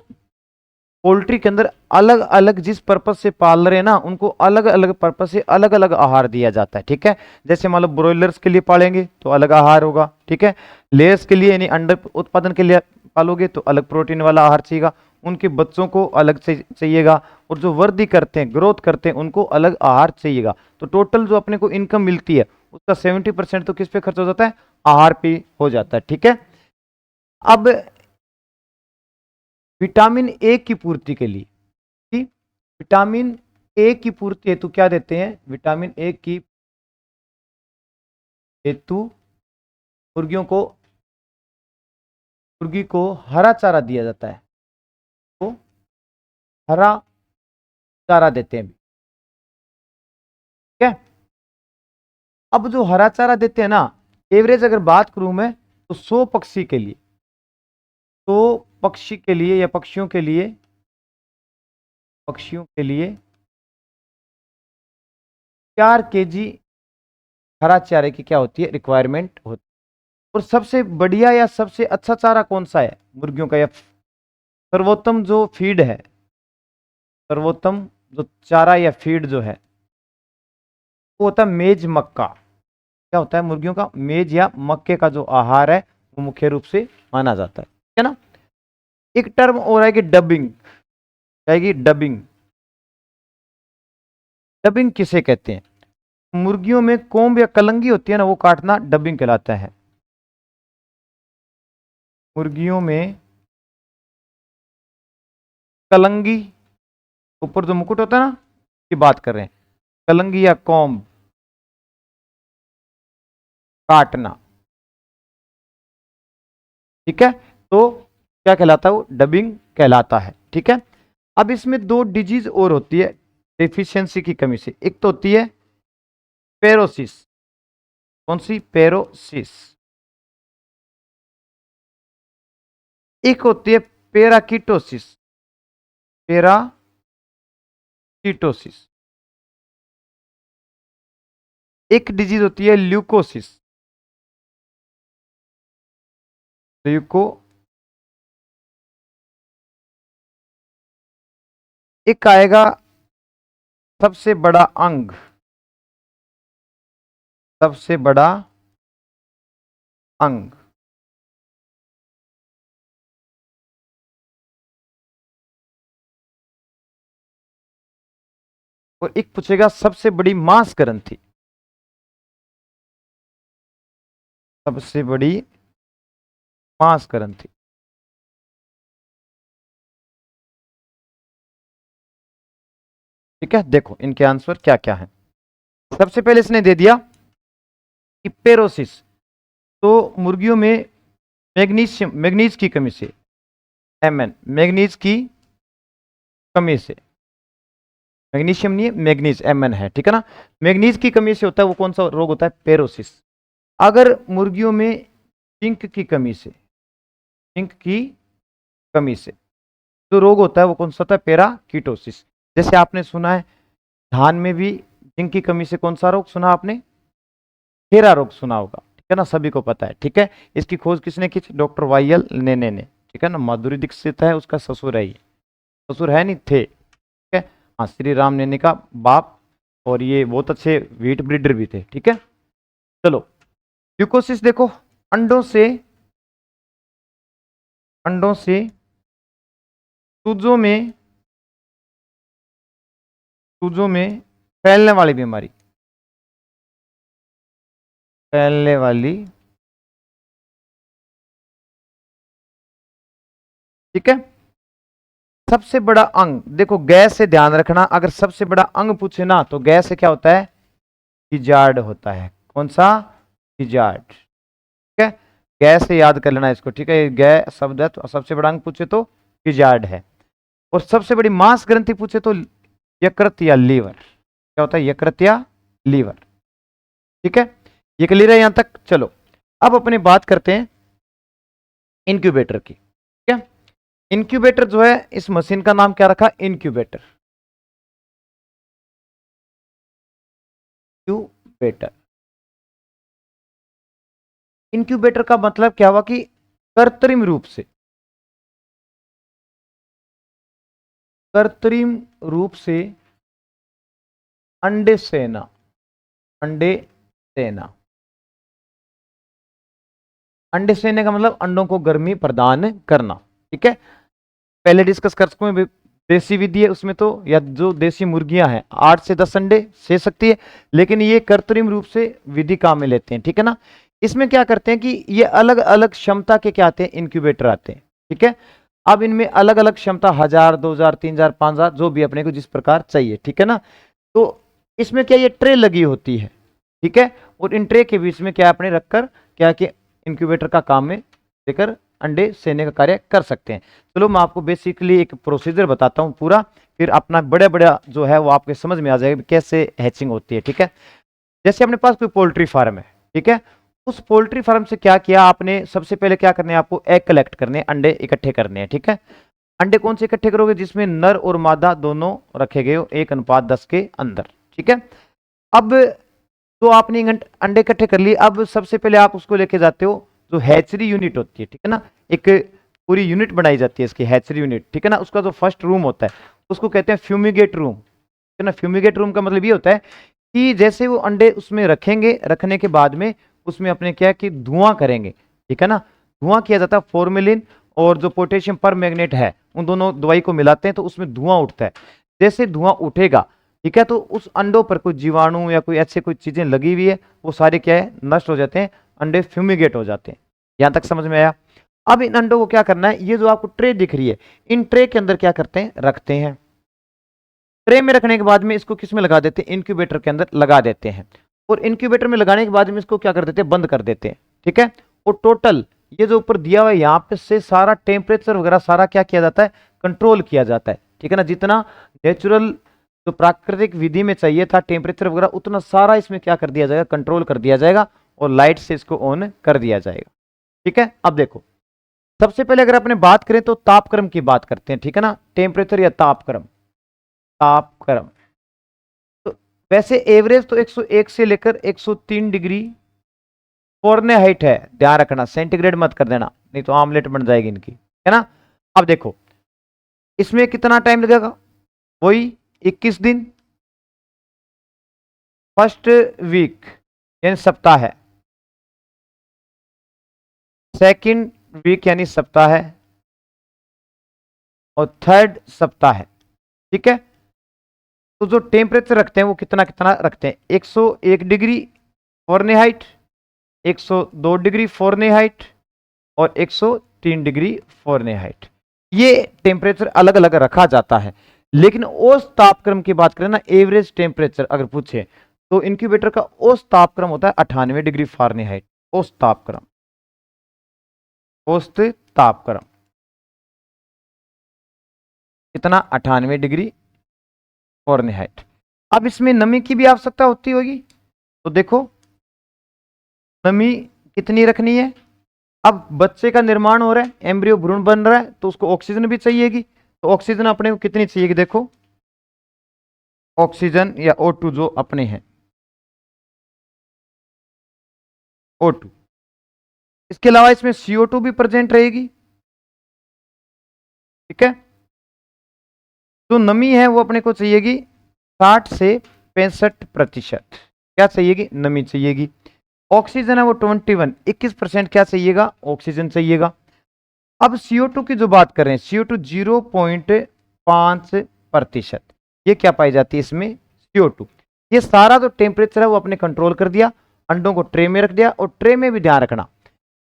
पोल्ट्री के अंदर अलग अलग जिस पर्पज से पाल रहे हैं ना, उनको अलग अलग पर्पज से अलग अलग आहार दिया जाता है, ठीक है। जैसे मान लो ब्रॉयलर्स के लिए पालेंगे तो अलग आहार होगा, ठीक है। लेयर्स के लिए यानी अंडा उत्पादन के लिए पालोगे तो अलग प्रोटीन वाला आहार चाहिएगा, उनके बच्चों को अलग चाहिएगा, और जो वृद्धि करते हैं, ग्रोथ करते हैं, उनको अलग आहार चाहिएगा। तो टोटल जो अपने को इनकम मिलती है उसका 70% तो किस पे खर्च हो जाता है, आहार पे हो जाता है, ठीक है। अब विटामिन ए की पूर्ति के लिए, ठीक, विटामिन ए की पूर्ति हेतु क्या देते हैं, विटामिन ए की हेतु मुर्गियों को, मुर्गी को हरा चारा दिया जाता है, तो हरा चारा देते हैं, ठीक है। अब जो हरा चारा देते हैं ना, एवरेज अगर बात करूं मैं तो 100 पक्षी के लिए, 100 पक्षी के लिए या पक्षियों के लिए, पक्षियों के लिए 4 kg हरा चारे की क्या होती है, रिक्वायरमेंट होती है। और सबसे बढ़िया या सबसे अच्छा चारा कौन सा है मुर्गियों का, या सर्वोत्तम जो फीड है, सर्वोत्तम जो चारा या फीड जो है वो होता है मेज मक्का। क्या होता है मुर्गियों का, मेज या मक्के का जो आहार है वो मुख्य रूप से माना जाता है ना। एक टर्म और आएगी डबिंग, आएगी डबिंग। डबिंग किसे कहते हैं, मुर्गियों में कोम्ब या कलंगी होती है ना, वो काटना डबिंग कहलाता है। मुर्गियों में कलंगी, ऊपर जो मुकुट होता है ना, की बात कर रहे हैं, कलंगी या कोम्ब काटना, ठीक है। तो क्या कहलाता है, वो डबिंग कहलाता है, ठीक है। अब इसमें दो डिजीज और होती है डेफिशिएंसी की कमी से। एक तो होती है पेरोसिस। कौन सी? पेरोसिस। एक होती है पेराकीटोसिस। पेराकीटोसिस। एक डिजीज होती है ल्यूकोसिस। ल्यूको। एक आएगा सबसे बड़ा अंग। सबसे बड़ा अंग। और एक पूछेगा सबसे बड़ी मांस ग्रंथि। सबसे बड़ी मांस ग्रंथि। ठीक है, देखो इनके आंसर क्या क्या है। सबसे पहले इसने दे दिया कि पेरोसिस, तो मुर्गियों में मैग्नीशियम, मैग्नीज की कमी से, Mn, मैग्नीज की कमी से। मैग्नीशियम नहीं है, मैग्नीज, Mn है, ठीक है ना। मैग्नीज की कमी से होता है वो कौन सा रोग होता है? पेरोसिस। अगर मुर्गियों में जिंक की कमी से, जिंक की कमी से जो रोग होता है वो कौन सा होता है? पेराकीटोसिस। जैसे आपने सुना है धान में भी जिंक की कमी से कौन सा रोग सुना आपने? खेरा रोग सुना होगा, ठीक है ना, सभी को पता है। ठीक है, इसकी खोज किसने की थी? डॉक्टर वाईएल नेने ने, ठीक है ना। माधुरी दीक्षित है उसका ससुर है, ये ससुर है नहीं थे, ठीक है। हाँ, श्री राम नेने का बाप, और ये बहुत अच्छे वीट ब्रीडर भी थे, ठीक है। चलो ल्यूकोसिस देखो, अंडों से, अंडों से चूजों में, चूजों में फैलने वाली बीमारी, फैलने वाली, ठीक है। सबसे बड़ा अंग देखो, गैस से ध्यान रखना, अगर सबसे बड़ा अंग पूछे ना तो गैस से क्या होता है? गिजार्ड होता है। कौन सा? गिजार्ड, ठीक है। गैस से याद कर लेना इसको, ठीक है। ये गै शब्द है, तो सबसे बड़ा अंग पूछे तो गिजार्ड है। और सबसे बड़ी मांस ग्रंथि पूछे तो यकृत या लीवर। क्या होता है? यकृत या लीवर, ठीक है। ये क्लियर है यहां तक? चलो अब अपने बात करते हैं इंक्यूबेटर की, ठीक है। इंक्यूबेटर जो है, इस मशीन का नाम क्या रखा? इंक्यूबेटर। इंक्यूबेटर। इंक्यूबेटर का मतलब क्या हुआ कि कृत्रिम रूप से, कृत्रिम रूप से अंडे सेना, अंडे सेना। अंडे सेने का मतलब अंडों को गर्मी प्रदान करना, ठीक है। पहले डिस्कस कर चुके हैं, देसी विधि है उसमें तो, या जो देसी मुर्गियां हैं 8 से 10 अंडे से सकती है, लेकिन ये कृत्रिम रूप से विधि काम में लेते हैं, ठीक है ना। इसमें क्या करते हैं कि ये अलग अलग क्षमता के क्या आते हैं? इंक्यूबेटर आते हैं, ठीक है। अब इनमें अलग अलग क्षमता 1000, 2000, 3000, 5000, जो भी अपने को जिस प्रकार चाहिए, ठीक है ना। तो इसमें क्या, ये ट्रे लगी होती है, ठीक है। और इन ट्रे के बीच में क्या अपने रखकर क्या कि इंक्यूबेटर का काम में लेकर अंडे सेने का कार्य कर सकते हैं। चलो मैं आपको बेसिकली एक प्रोसीजर बताता हूं पूरा, फिर अपना बड़ा बड़ा जो है वो आपके समझ में आ जाएगा कैसे हैचिंग होती है, ठीक है। जैसे अपने पास कोई पोल्ट्री फार्म है, ठीक है। उस पोल्ट्री फार्म से क्या किया आपने? सबसे पहले क्या करने हैं आपको? एग कलेक्ट करने हैं, अंडे इकट्ठे करने हैं, ठीक है। अंडे कौन से इकट्ठे करोगे? जिसमें नर और मादा दोनों रखे गए हो 1:10 के अंदर, ठीक है। अब तो आपने अंडे इकट्ठे कर लिए, अब सबसे पहले आप उसको लेके जाते हो जो हैचरी यूनिट होती है, ठीक है ना। एक पूरी यूनिट बनाई जाती है इसकी, हैचरी यूनिट, ठीक है ना। उसका जो फर्स्ट रूम होता है उसको कहते हैं फ्यूमिगेट रूम, ठीक है ना। फ्यूमिगेट रूम का मतलब ये होता है कि जैसे वो अंडे उसमें रखेंगे, रखने के बाद में उसमें अपने क्या कि धुआं करेंगे, ठीक है ना। धुआं किया जाता है, फॉर्मेलिन और जो पोटेशियम पर मैग्नेट है उन दोनों दवाई को मिलाते हैं तो उसमें धुआं उठता है। जैसे धुआं उठेगा, ठीक है, तो उस अंडों पर कोई जीवाणु या कोई ऐसे कोई चीजें लगी हुई है वो सारे क्या है? नष्ट हो जाते हैं, अंडे फ्यूमिगेट हो जाते हैं। यहां तक समझ में आया? अब इन अंडों को क्या करना है? ये जो आपको ट्रे दिख रही है, इन ट्रे के अंदर क्या करते हैं? रखते हैं। ट्रे में रखने के बाद में इसको किस में लगा देते हैं? इंक्यूबेटर के अंदर लगा देते हैं। और इंक्यूबेटर में लगाने के बाद में इसको क्या कर देते हैं? बंद कर देते हैं, ठीक है। और टोटल ये जो ऊपर दिया हुआ है यहाँ पे से सारा टेम्परेचर वगैरह सारा क्या किया जाता है? कंट्रोल किया जाता है, ठीक है ना। जितना नेचुरल जो प्राकृतिक विधि में चाहिए था टेम्परेचर वगैरह, उतना सारा इसमें क्या कर दिया जाएगा, कंट्रोल कर दिया जाएगा और लाइट से इसको ऑन कर दिया जाएगा। ठीक है, अब देखो सबसे पहले अगर अपने बात करें तो तापक्रम की बात करते हैं, ठीक है ना। टेम्परेचर या तापक्रम, तापक्रम तो वैसे एवरेज तो 101 से लेकर 103 डिग्री फ़ारेनहाइट है, ध्यान रखना, सेंटीग्रेड मत कर देना नहीं तो आमलेट बन जाएगी इनकी, है ना। अब देखो इसमें कितना टाइम लगेगा, वही 21 दिन, फर्स्ट वीक यानी सप्ताह है, सेकंड वीक यानी सप्ताह है, और थर्ड सप्ताह है। ठीक है, तो जो टेम्परेचर रखते हैं वो कितना कितना रखते हैं, 101 डिग्री फ़ारेनहाइट, 102 डिग्री फ़ारेनहाइट और 103 डिग्री फ़ारेनहाइट। ये टेम्परेचर अलग अलग रखा जाता है। लेकिन औसत तापक्रम की बात करें ना, एवरेज टेम्परेचर अगर पूछे तो इंक्यूबेटर का औसत तापक्रम होता है 98 डिग्री फ़ारेनहाइट। औसत तापक्रम, औसत तापक्रम कितना, 98 डिग्री फ़ारेनहाइट। अब इसमें नमी की भी आवश्यकता होती होगी, तो देखो नमी कितनी रखनी है। अब बच्चे का निर्माण हो रहा है, एम्ब्रियो भ्रूण बन रहा है, तो उसको ऑक्सीजन भी चाहिएगी। तो ऑक्सीजन अपने को कितनी चाहिएगी, देखो ऑक्सीजन या O2 जो अपने हैं, O2। इसके अलावा इसमें CO2 भी प्रेजेंट रहेगी। ठीक है, जो नमी है वो अपने को चाहिएगी 60 से 65%, क्या चाहिएगी, नमी चाहिएगी। ऑक्सीजन है वो 21% क्या चाहिएगा, ऑक्सीजन चाहिएगा। अब CO2 की जो बात कर रहे हैं, CO2 0.5%, ये क्या पाई जाती है इसमें, CO2। ये सारा जो टेम्परेचर है वो अपने कंट्रोल कर दिया, अंडों को ट्रे में रख दिया। और ट्रे में भी ध्यान रखना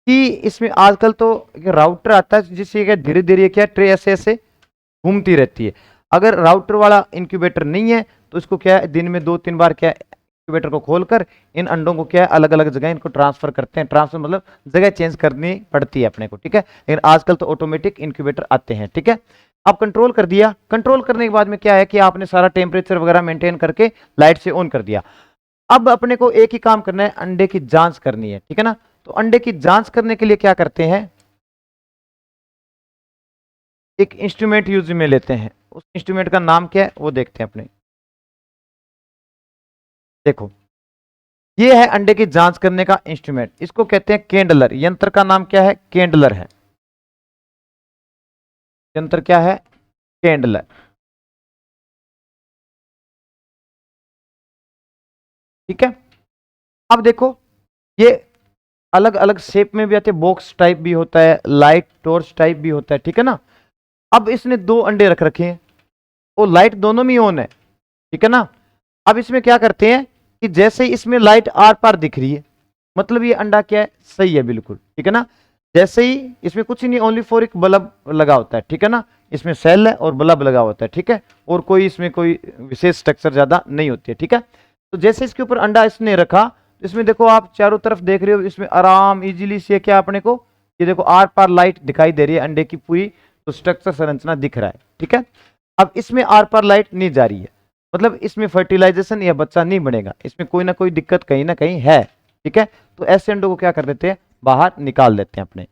कि इसमें आजकल तो राउटर आता है जिससे धीरे धीरे क्या ट्रे ऐसे ऐसे घूमती रहती है। अगर राउटर वाला इंक्यूबेटर नहीं है तो इसको क्या है, दिन में 2-3 बार क्या इंक्यूबेटर को खोलकर इन अंडों को क्या है अलग अलग जगह इनको ट्रांसफर करते हैं। ट्रांसफर मतलब जगह चेंज करनी पड़ती है अपने को। ठीक है, लेकिन आजकल तो ऑटोमेटिक इंक्यूबेटर आते हैं। ठीक है, अब कंट्रोल कर दिया, कंट्रोल करने के बाद में क्या है कि आपने सारा टेम्परेचर वगैरह मेंटेन करके लाइट से ऑन कर दिया। अब अपने को एक ही काम करना है, अंडे की जांच करनी है। ठीक है ना, तो अंडे की जांच करने के लिए क्या करते हैं, एक इंस्ट्रूमेंट यूज में लेते हैं। उस इंस्ट्रूमेंट का नाम क्या है वो देखते हैं अपने। देखो ये है अंडे की जांच करने का इंस्ट्रूमेंट, इसको कहते हैं केंडलर। यंत्र का नाम क्या है, केंडलर है। यंत्र क्या है, केंडलर। ठीक है, अब देखो ये अलग अलग शेप में भी आते हैं, बॉक्स टाइप भी होता है, लाइट टॉर्च टाइप भी होता है। ठीक है ना, अब इसने 2 अंडे रख रखे हैं और लाइट दोनों में ऑन है। ठीक है ना, अब इसमें क्या करते हैं कि जैसे ही इसमें लाइट आर पार दिख रही है, मतलब ये अंडा क्या है, सही है बिल्कुल। ठीक है ना, जैसे ही इसमें कुछ नहीं, ओनली फॉर एक बल्ब लगा होता है। ठीक है ना, इसमें सेल है और बल्ब लगा होता है। ठीक है, और कोई इसमें कोई विशेष स्ट्रक्चर ज्यादा नहीं होती है। ठीक है, तो जैसे इसके ऊपर अंडा इसने रखा, इसमें देखो आप चारों तरफ देख रहे हो, इसमें आराम इजीली से क्या अपने को, ये देखो आर पार लाइट दिखाई दे रही है अंडे की पूरी, तो स्ट्रक्चर संरचना दिख रहा है। ठीक है, अब इसमें आर पार लाइट नहीं जा रही है, मतलब इसमें फर्टिलाइजेशन या बच्चा नहीं बनेगा, इसमें कोई ना कोई दिक्कत कहीं ना कहीं है। ठीक है, तो ऐसे अंडों को क्या कर देते हैं, बाहर निकाल देते हैं अपने।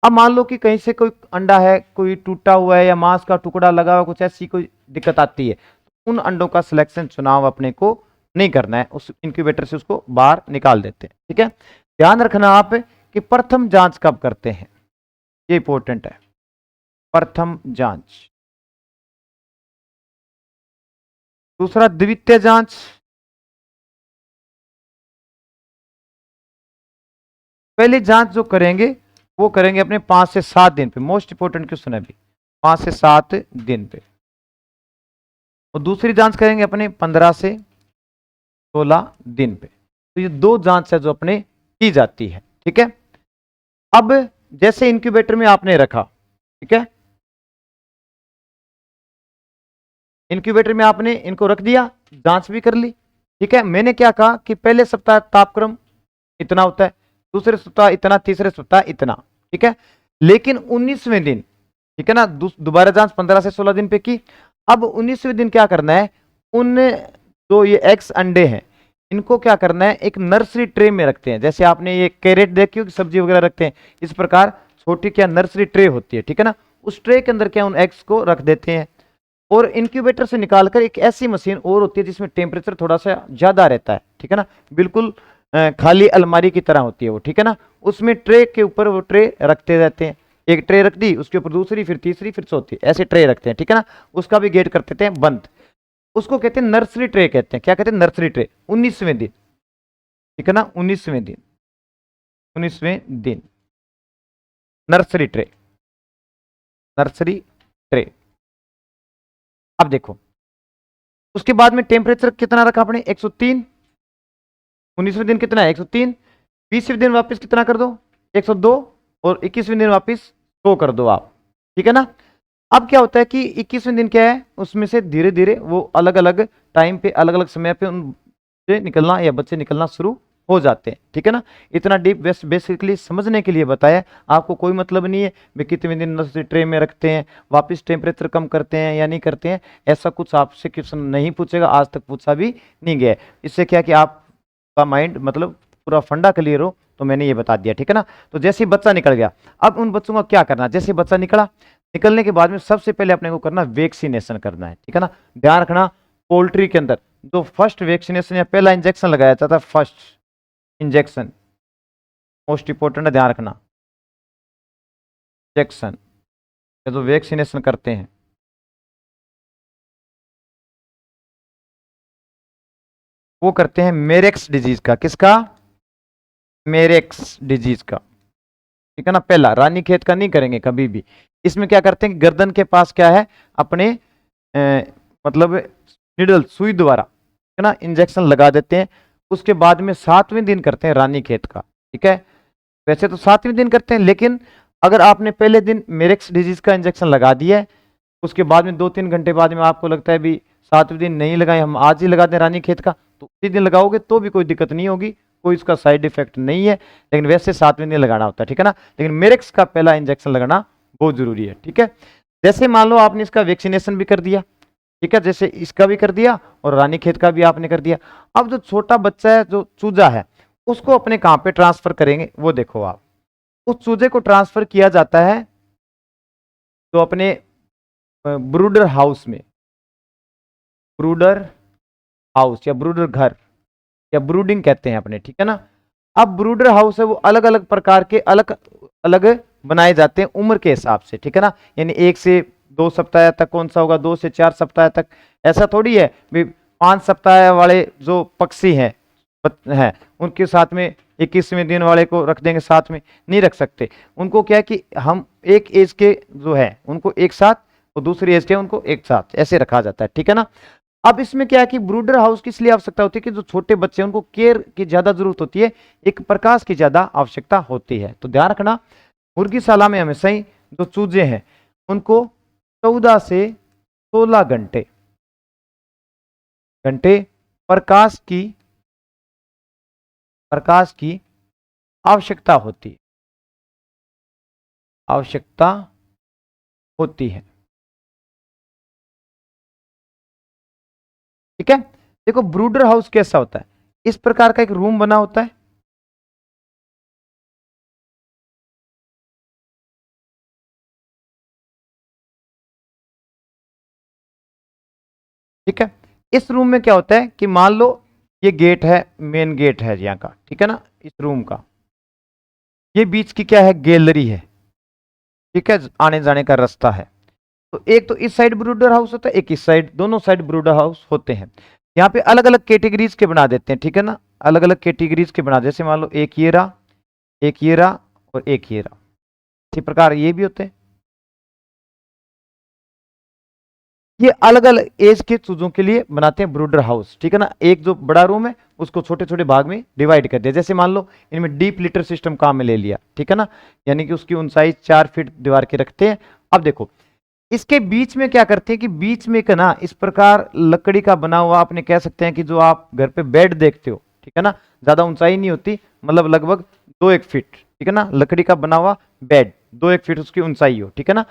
अब मान लो कि कहीं से कोई अंडा है, कोई टूटा हुआ है या मांस का टुकड़ा लगा हुआ, कुछ ऐसी कोई दिक्कत आती है, उन अंडों का सिलेक्शन चुनाव अपने को नहीं करना है, उस इंक्यूबेटर से उसको बाहर निकाल देते हैं। ठीक है, ध्यान रखना आप कि प्रथम जांच कब करते हैं, ये इंपॉर्टेंट है, प्रथम जांच। दूसरा द्वितीय जांच, पहली जांच जो करेंगे वो करेंगे अपने 5 से 7 दिन पे, मोस्ट इंपोर्टेंट क्वेश्चन है अभी, 5 से 7 दिन पे। और दूसरी जांच करेंगे अपने 15 से 16 दिन पे। तो ये 2 जांच है जो अपने की जाती है। ठीक है, अब जैसे इंक्यूबेटर में आपने रखा, ठीक है, इंक्यूबेटर में आपने इनको रख दिया, जांच भी कर ली। ठीक है, मैंने क्या कहा कि पहले सप्ताह तापक्रम इतना होता है, दूसरे सप्ताह इतना, तीसरे सप्ताह इतना। ठीक है, लेकिन 19वें दिन, ठीक है ना, दोबारा जांच 15 से 16 दिन पे की। अब 19वें दिन क्या करना है, उन जो ये एग्स अंडे हैं इनको क्या करना है, एक नर्सरी ट्रे में रखते हैं। जैसे आपने ये कैरेट देखी हो कि सब्जी वगैरह रखते हैं, इस प्रकार छोटी क्या नर्सरी ट्रे होती है, ठीक है ना। उस ट्रे के अंदर क्या उन एग्स को रख देते हैं और इंक्यूबेटर से निकालकर एक ऐसी मशीन और होती है जिसमें टेम्परेचर थोड़ा सा ज्यादा रहता है, ठीक है ना, बिल्कुल खाली अलमारी की तरह होती है वो, ठीक है ना। उसमें ट्रे के ऊपर वो ट्रे रखते रहते हैं, एक ट्रे रख दी, उसके ऊपर दूसरी, फिर तीसरी, फिर चौथी, ऐसे ट्रे रखते हैं, ठीक है ना। उसका भी गेट कर देते हैं बंद। उसको कहते हैं नर्सरी ट्रे, कहते हैं क्या कहते हैं, नर्सरी ट्रे। 19वें दिन, ठीक है ना, 19वें दिन, 19वें दिन नर्सरी ट्रे, नर्सरी ट्रे। अब देखो उसके बाद में टेम्परेचर कितना रखा आपने, 103। 19वें दिन कितना है, 103। 20वें दिन वापस कितना कर दो, 102, और 21वें दिन वापस 100 कर दो आप, ठीक है ना। अब क्या होता है कि 21वें दिन क्या है, उसमें से धीरे धीरे वो अलग अलग टाइम पे, अलग अलग समय पे उन से निकलना या बच्चे निकलना शुरू हो जाते हैं, ठीक है ना। इतना डीप बेसिकली समझने के लिए बताया, आपको कोई मतलब नहीं है वे कितने दिन नर्सरी ट्रे में रखते हैं, वापस टेम्परेचर कम करते हैं या नहीं करते हैं, ऐसा कुछ आपसे क्वेश्चन नहीं पूछेगा, आज तक पूछा भी नहीं गया। इससे क्या कि आपका माइंड मतलब पूरा फंडा क्लियर हो, तो मैंने ये बता दिया, ठीक है ना। तो जैसे ही बच्चा निकल गया, अब उन बच्चों का क्या करना, जैसे बच्चा निकला, निकलने के बाद में सबसे पहले अपने को करना वैक्सीनेशन करना है, ठीक है ना। ध्यान रखना पोल्ट्री के अंदर जो फर्स्ट वैक्सीनेशन या पहला इंजेक्शन लगाया जाता है, फर्स्ट इंजेक्शन मोस्ट इंपोर्टेंट है, ध्यान रखना। इंजेक्शन जो वैक्सीनेशन करते हैं वो करते हैं मेरेक्स डिजीज का, किसका, मेरेक्स डिजीज का, ठीक है ना। पहला रानीखेत का नहीं करेंगे कभी भी। इसमें क्या करते हैं, गर्दन के पास क्या है अपने मतलब निडल सुई द्वारा, है ना, इंजेक्शन लगा देते हैं। उसके बाद में 7वें दिन करते हैं रानीखेत का, ठीक है। वैसे तो 7वें दिन करते हैं, लेकिन अगर आपने पहले दिन मेरेक्स डिजीज का इंजेक्शन लगा दिया है, उसके बाद में 2-3 घंटे बाद में आपको लगता है भी 7वें दिन नहीं लगाए, हम आज ही लगा दें रानीखेत का, तो उसी दिन लगाओगे तो भी कोई दिक्कत नहीं होगी, कोई इसका साइड इफेक्ट नहीं है। लेकिन वैसे 7वें दिन लगाना होता है, ठीक है ना। लेकिन मेरेक्स का पहला इंजेक्शन लगाना बहुत जरूरी है, ठीक है। जैसे मान लो आपने इसका वैक्सीनेशन भी कर दिया, ठीक है, जैसे इसका भी कर दिया और रानीखेत का भी आपने कर दिया। अब जो छोटा बच्चा है, जो चूजा है, उसको अपने कहां पे ट्रांसफर करेंगे, वो देखो आप। उस चूजे को ट्रांसफर किया जाता है तो अपने ब्रूडर हाउस में, ब्रूडर हाउस या ब्रूडर घर या ब्रूडिंग कहते हैं अपने, ठीक है ना। अब ब्रूडर हाउस है वो अलग अलग प्रकार के अलग अलग बनाए जाते हैं उम्र के हिसाब से, ठीक है ना। यानी 1 से 2 सप्ताह तक कौन सा होगा, 2 से 4 सप्ताह तक, ऐसा थोड़ी है भी 5 सप्ताह वाले जो पक्षी हैं उनके साथ में 21वें दिन वाले को रख देंगे, साथ में नहीं रख सकते। उनको क्या है कि हम एक एज के जो है उनको एक साथ और दूसरी एज के उनको एक साथ ऐसे रखा जाता है, ठीक है ना। अब इसमें क्या है कि ब्रूडर हाउस की इसलिए आवश्यकता होती है कि जो छोटे बच्चे हैं उनको केयर की ज्यादा जरूरत होती है, एक प्रकाश की ज्यादा आवश्यकता होती है। तो ध्यान रखना मुर्गीशाला में हमेशा ही जो चूजे हैं उनको 14 से 16 घंटे घंटे प्रकाश की आवश्यकता होती है, ठीक है। देखो ब्रूडर हाउस कैसा होता है, इस प्रकार का एक रूम बना होता है, ठीक है। इस रूम में क्या होता है कि मान लो ये गेट है, मेन गेट है यहाँ का, ठीक है ना, इस रूम का। ये बीच की क्या है, गैलरी है, ठीक है, आने जाने का रास्ता है। तो एक तो इस साइड ब्रूडर हाउस होता है, एक इस साइड, दोनों साइड ब्रूडर हाउस होते हैं। यहाँ पे अलग अलग कैटेगरीज के बना देते हैं, ठीक है ना, अलग अलग कैटेगरीज के बना, जैसे मान लो एक ये रहा, एक ये रहा और एक ये रहा, इसी प्रकार ये भी होते हैं। ये अलग अलग एज के चूजों के लिए बनाते हैं ब्रूडर हाउस, ठीक है ना। एक जो बड़ा रूम है उसको छोटे छोटे भाग में डिवाइड कर दिया, जैसे मान लो इनमें डीप लिटर सिस्टम काम में ले लिया, ठीक है ना, यानी कि उसकी ऊंचाई 4 फीट दीवार के रखते हैं। अब देखो इसके बीच में क्या करते हैं कि बीच में का ना इस प्रकार लकड़ी का बना हुआ, आपने कह सकते हैं कि जो आप घर पे बेड देखते हो, ठीक है ना, ज्यादा ऊंचाई नहीं होती, मतलब लगभग 2-1 फीट, ठीक है ना, लकड़ी का बना हुआ बेड 2-1 फीट उसकी ऊंचाई हो, ठीक है ना।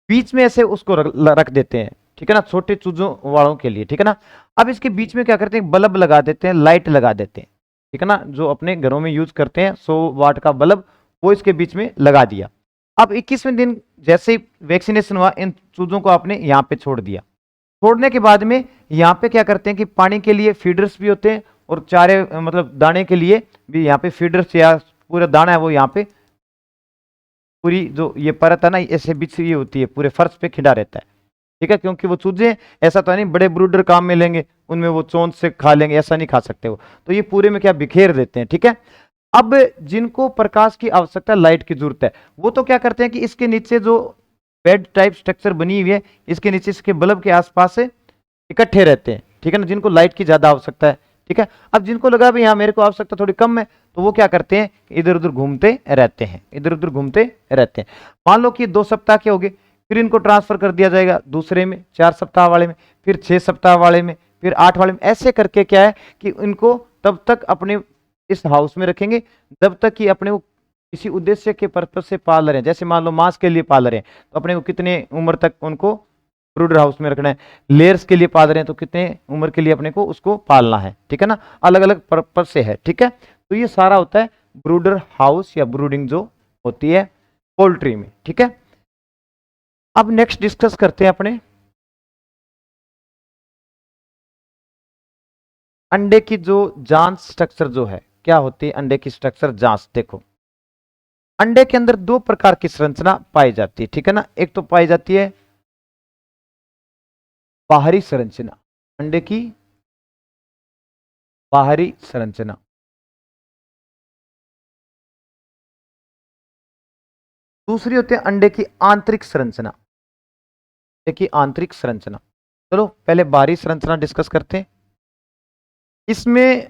बीच में ऐसे उसको रख देते हैं, ठीक है ना, छोटे चूजों वालों के लिए, ठीक है ना। अब इसके बीच में क्या करते हैं, बल्ब लगा देते हैं, लाइट लगा देते हैं, ठीक है ना, जो अपने घरों में यूज करते हैं 100 वाट का बल्ब, वो इसके बीच में लगा दिया। अब 21वें दिन जैसे ही वैक्सीनेशन हुआ, इन चूजों को आपने यहाँ पे छोड़ दिया। छोड़ने के बाद में यहाँ पे क्या करते हैं कि पानी के लिए फीडर्स भी होते हैं, और चारे मतलब दाने के लिए भी यहाँ पे फीडर्स या पूरा दाना है वो यहाँ पे पूरी जो ये परत है ना ऐसे बिछी होती है, पूरे फर्श पे खिंडा रहता है, ठीक है। क्योंकि वो चूजे ऐसा तो नहीं बड़े ब्रूडर काम में लेंगे, उनमें वो चोंच से खा लेंगे, ऐसा नहीं खा सकते वो, तो ये पूरे में क्या बिखेर देते हैं, ठीक है। अब जिनको प्रकाश की आवश्यकता, लाइट की जरूरत है, वो तो क्या करते हैं कि इसके नीचे जो बेड टाइप स्ट्रक्चर बनी हुई है, इसके नीचे इसके बल्ब के आसपास से इकट्ठे रहते हैं, ठीक है ना, जिनको लाइट की ज्यादा आवश्यकता है, ठीक है। अब जिनको लगा भी यहाँ मेरे को आवश्यकता थोड़ी कम है, तो वो क्या करते हैं, इधर उधर घूमते रहते हैं, इधर उधर घूमते रहते हैं। मान लो कि 2 सप्ताह के हो गए, फिर इनको ट्रांसफर कर दिया जाएगा दूसरे में, 4 सप्ताह वाले में, फिर 6 सप्ताह वाले में, फिर 8 वाले में, ऐसे करके क्या है कि इनको तब तक अपने इस हाउस में रखेंगे जब तक कि अपने को किसी उद्देश्य के पर्पज से पाल रहे हैं। जैसे मान लो मांस के लिए पाल रहे हैं, तो अपने को कितने उम्र तक उनको ब्रूडर हाउस में रखना है, लेयर्स के लिए पाल रहे हैं तो कितने उम्र के लिए अपने को उसको पालना है, ठीक है ना, अलग अलग पर्पज से है, ठीक है। तो ये सारा होता है ब्रूडर हाउस या ब्रूडिंग जो होती है पोल्ट्री में, ठीक है। अब नेक्स्ट डिस्कस करते हैं अपने अंडे की जो जांच स्ट्रक्चर जो है, क्या होती है अंडे की स्ट्रक्चर जांच। देखो अंडे के अंदर 2 प्रकार की संरचना पाई जाती है, ठीक है ना। एक तो पाई जाती है बाहरी संरचना, अंडे की बाहरी संरचना, दूसरी होती है अंडे की आंतरिक संरचना, अंडे की आंतरिक संरचना। चलो पहले बाहरी संरचना डिस्कस करते हैं। इसमें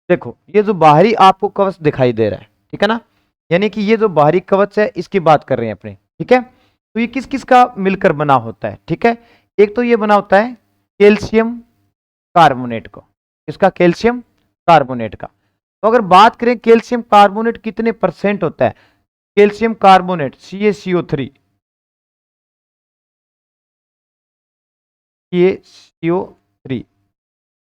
देखो ये जो बाहरी आपको कवच दिखाई दे रहा है, ठीक है ना, यानी कि ये जो बाहरी कवच है इसकी बात कर रहे हैं अपने, ठीक है। तो ये किस किस का मिलकर बना होता है, ठीक है। एक तो ये बना होता है कैल्शियम कार्बोनेट का, इसका कैल्शियम कार्बोनेट का। तो अगर बात करें कैल्शियम कार्बोनेट कितने परसेंट होता है, कैल्शियम कार्बोनेट CaCO3, CaCO3,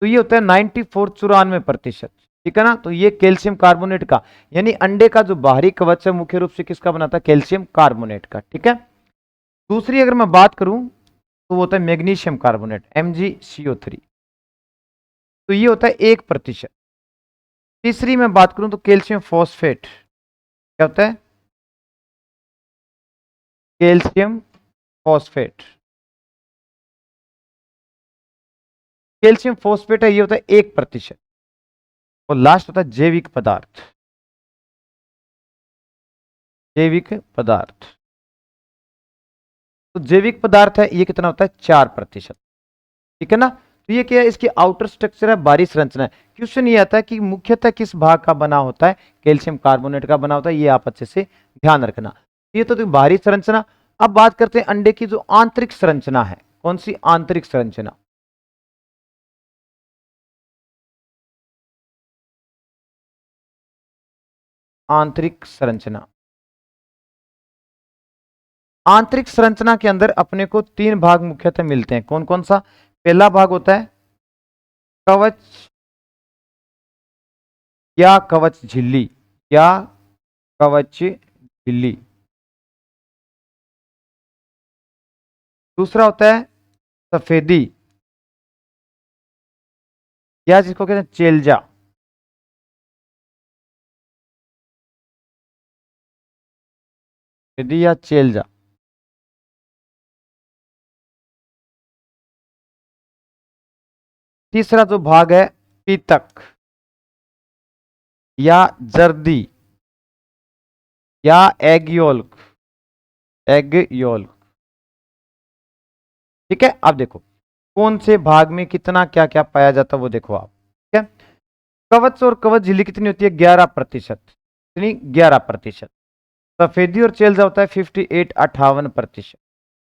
तो ये होता है 94 94%, ठीक है ना। तो ये कैल्शियम कार्बोनेट का, यानी अंडे का जो बाहरी कवच है मुख्य रूप से किसका बनाता है, कैल्शियम कार्बोनेट का, ठीक है। दूसरी अगर मैं बात करूं तो वो होता है मैग्नीशियम कार्बोनेट MgCO3, तो ये होता है 1%। तीसरी मैं बात करूं तो कैल्शियम फॉस्फेट, क्या होता है, कैल्शियम फॉस्फेट, कैल्शियम फॉस्फेट है, ये होता है 1%। और लास्ट होता है जैविक पदार्थ, जैविक पदार्थ, तो जैविक पदार्थ है ये कितना होता है, 4%, ठीक है ना। तो ये क्या है, इसकी आउटर स्ट्रक्चर है, बाहरी संरचना है। क्वेश्चन ये आता है कि मुख्यतः किस भाग का बना होता है, कैल्शियम कार्बोनेट का बना होता है, ये आप अच्छे से ध्यान रखना। ये तो बाहरी संरचना। अब बात करते हैं अंडे की जो आंतरिक संरचना है, कौन सी आंतरिक संरचना, आंतरिक संरचना। आंतरिक संरचना के अंदर अपने को 3 भाग मुख्यतः मिलते हैं, कौन कौन सा। पहला भाग होता है कवच या कवच झिल्ली, या कवच झिल्ली। दूसरा होता है सफेदी, या जिसको कहते हैं चेल्जा, सफेदी या चेल्जा। तीसरा जो भाग है पीतक या जर्दी या एग योल्क, एग योल्क, ठीक है। अब देखो कौन से भाग में कितना क्या क्या पाया जाता है वो देखो आप, ठीक है। कवच और कवच झिल्ली कितनी होती है, 11%, कितनी, 11%। सफेदी और चेल्जा होता है 58 58%,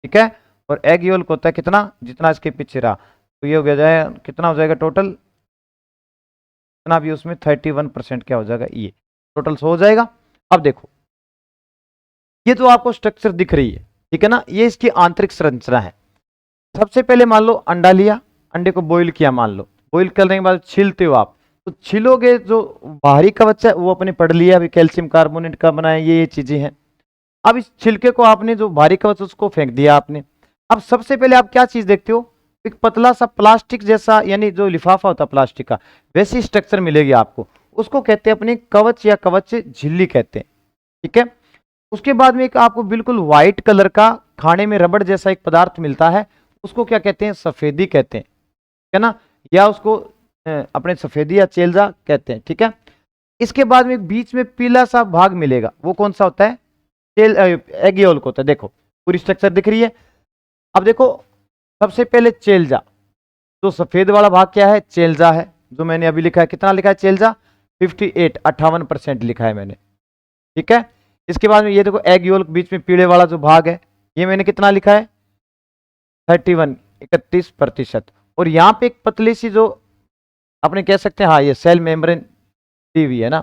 ठीक है। और एग योल्क होता है कितना, जितना इसके पीछे रहा, तो ये हो गया जाए कितना हो जाएगा टोटल, कितना भी उसमें 31% क्या हो जाएगा, ये टोटल हो जाएगा। अब देखो ये जो आपको स्ट्रक्चर दिख रही है, ठीक है ना, ये इसकी आंतरिक संरचना है। सबसे पहले मान लो अंडा लिया, अंडे को बॉईल किया, मान लो बॉईल करने के बाद छीलते हो आप, तो छीलोगे जो बाहरी कवच है वो अपने पढ़ लिया, अभी कैल्शियम कार्बोनेट का बना है, ये चीजें हैं। अब इस छिलके को आपने जो बाहरी कवच उसको फेंक दिया आपने। अब सबसे पहले आप क्या चीज देखते हो, एक पतला सा प्लास्टिक जैसा, यानी जो लिफाफा होता है प्लास्टिक का, वैसी स्ट्रक्चर मिलेगी आपको, उसको कहते हैं अपने कवच या कवच झिल्ली कहते हैं, ठीक है। उसके बाद में एक आपको बिल्कुल व्हाइट कलर का खाने में रबड़ जैसा एक पदार्थ मिलता है, उसको क्या कहते हैं, सफेदी कहते हैं, है ना, या उसको अपने सफेदी या चेल्जा कहते हैं, ठीक है। इसके बाद में एक बीच में पीला सा भाग मिलेगा, वो कौन सा होता है, एगियोल को होता है। देखो पूरी स्ट्रक्चर दिख रही है। अब देखो सबसे पहले चेल्जा, जो सफेद वाला भाग क्या है, चेल्जा है, जो मैंने अभी लिखा है, कितना लिखा है चेल्जा, 58% लिखा है मैंने, ठीक है। इसके बाद में ये देखो एगियोल, बीच में पीले वाला जो भाग है, ये मैंने कितना लिखा है, 31%। और यहां पे एक पतली सी जो अपने कह सकते हैं, हाँ ये सेल मेम्ब्रेन दी हुई है ना,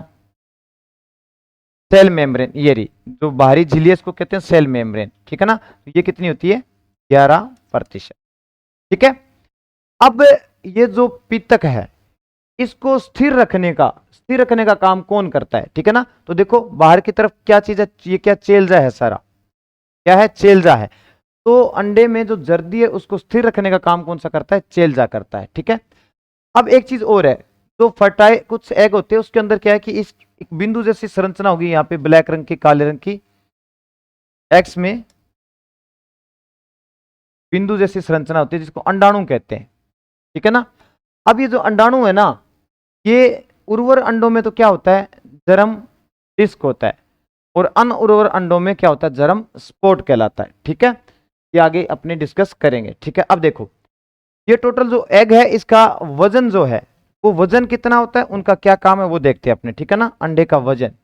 सेल मेम्ब्रेन, ये रही जो बाहरी झिल्ली है, इसको कहते हैं सेल मेम्ब्रेन, ठीक है ना। तो ये कितनी होती है, 11%, ठीक है। अब ये जो पित्तक है, इसको स्थिर रखने का काम कौन करता है, ठीक है ना। तो देखो बाहर की तरफ क्या चीज है, ये क्या चेल्जा है, सारा क्या है, चेल्जा है। तो अंडे में जो जर्दी है उसको स्थिर रखने का काम कौन सा करता है, चेल्जा करता है, ठीक है। अब एक चीज और है, जो फर्टाइल कुछ एग होते हैं उसके अंदर क्या है कि इस एक बिंदु जैसी संरचना होगी, यहाँ पे ब्लैक रंग की, काले रंग की, एक्स में बिंदु जैसी संरचना होती है, जिसको अंडाणु कहते हैं, ठीक है ना। अब ये जो अंडाणु है ना, ये उर्वर अंडों में तो क्या होता है, जर्म डिस्क होता है, और अनउर्वर अंडों में क्या होता है, जर्म स्पोर्ट कहलाता है, ठीक है। ये आगे अपने डिस्कस करेंगे, ठीक है। अब देखो ये टोटल जो एग है, इसका वजन जो है, वो वजन कितना होता है, उनका क्या काम है वो देखते हैं अपने, ठीक है ना। अंडे का वजन,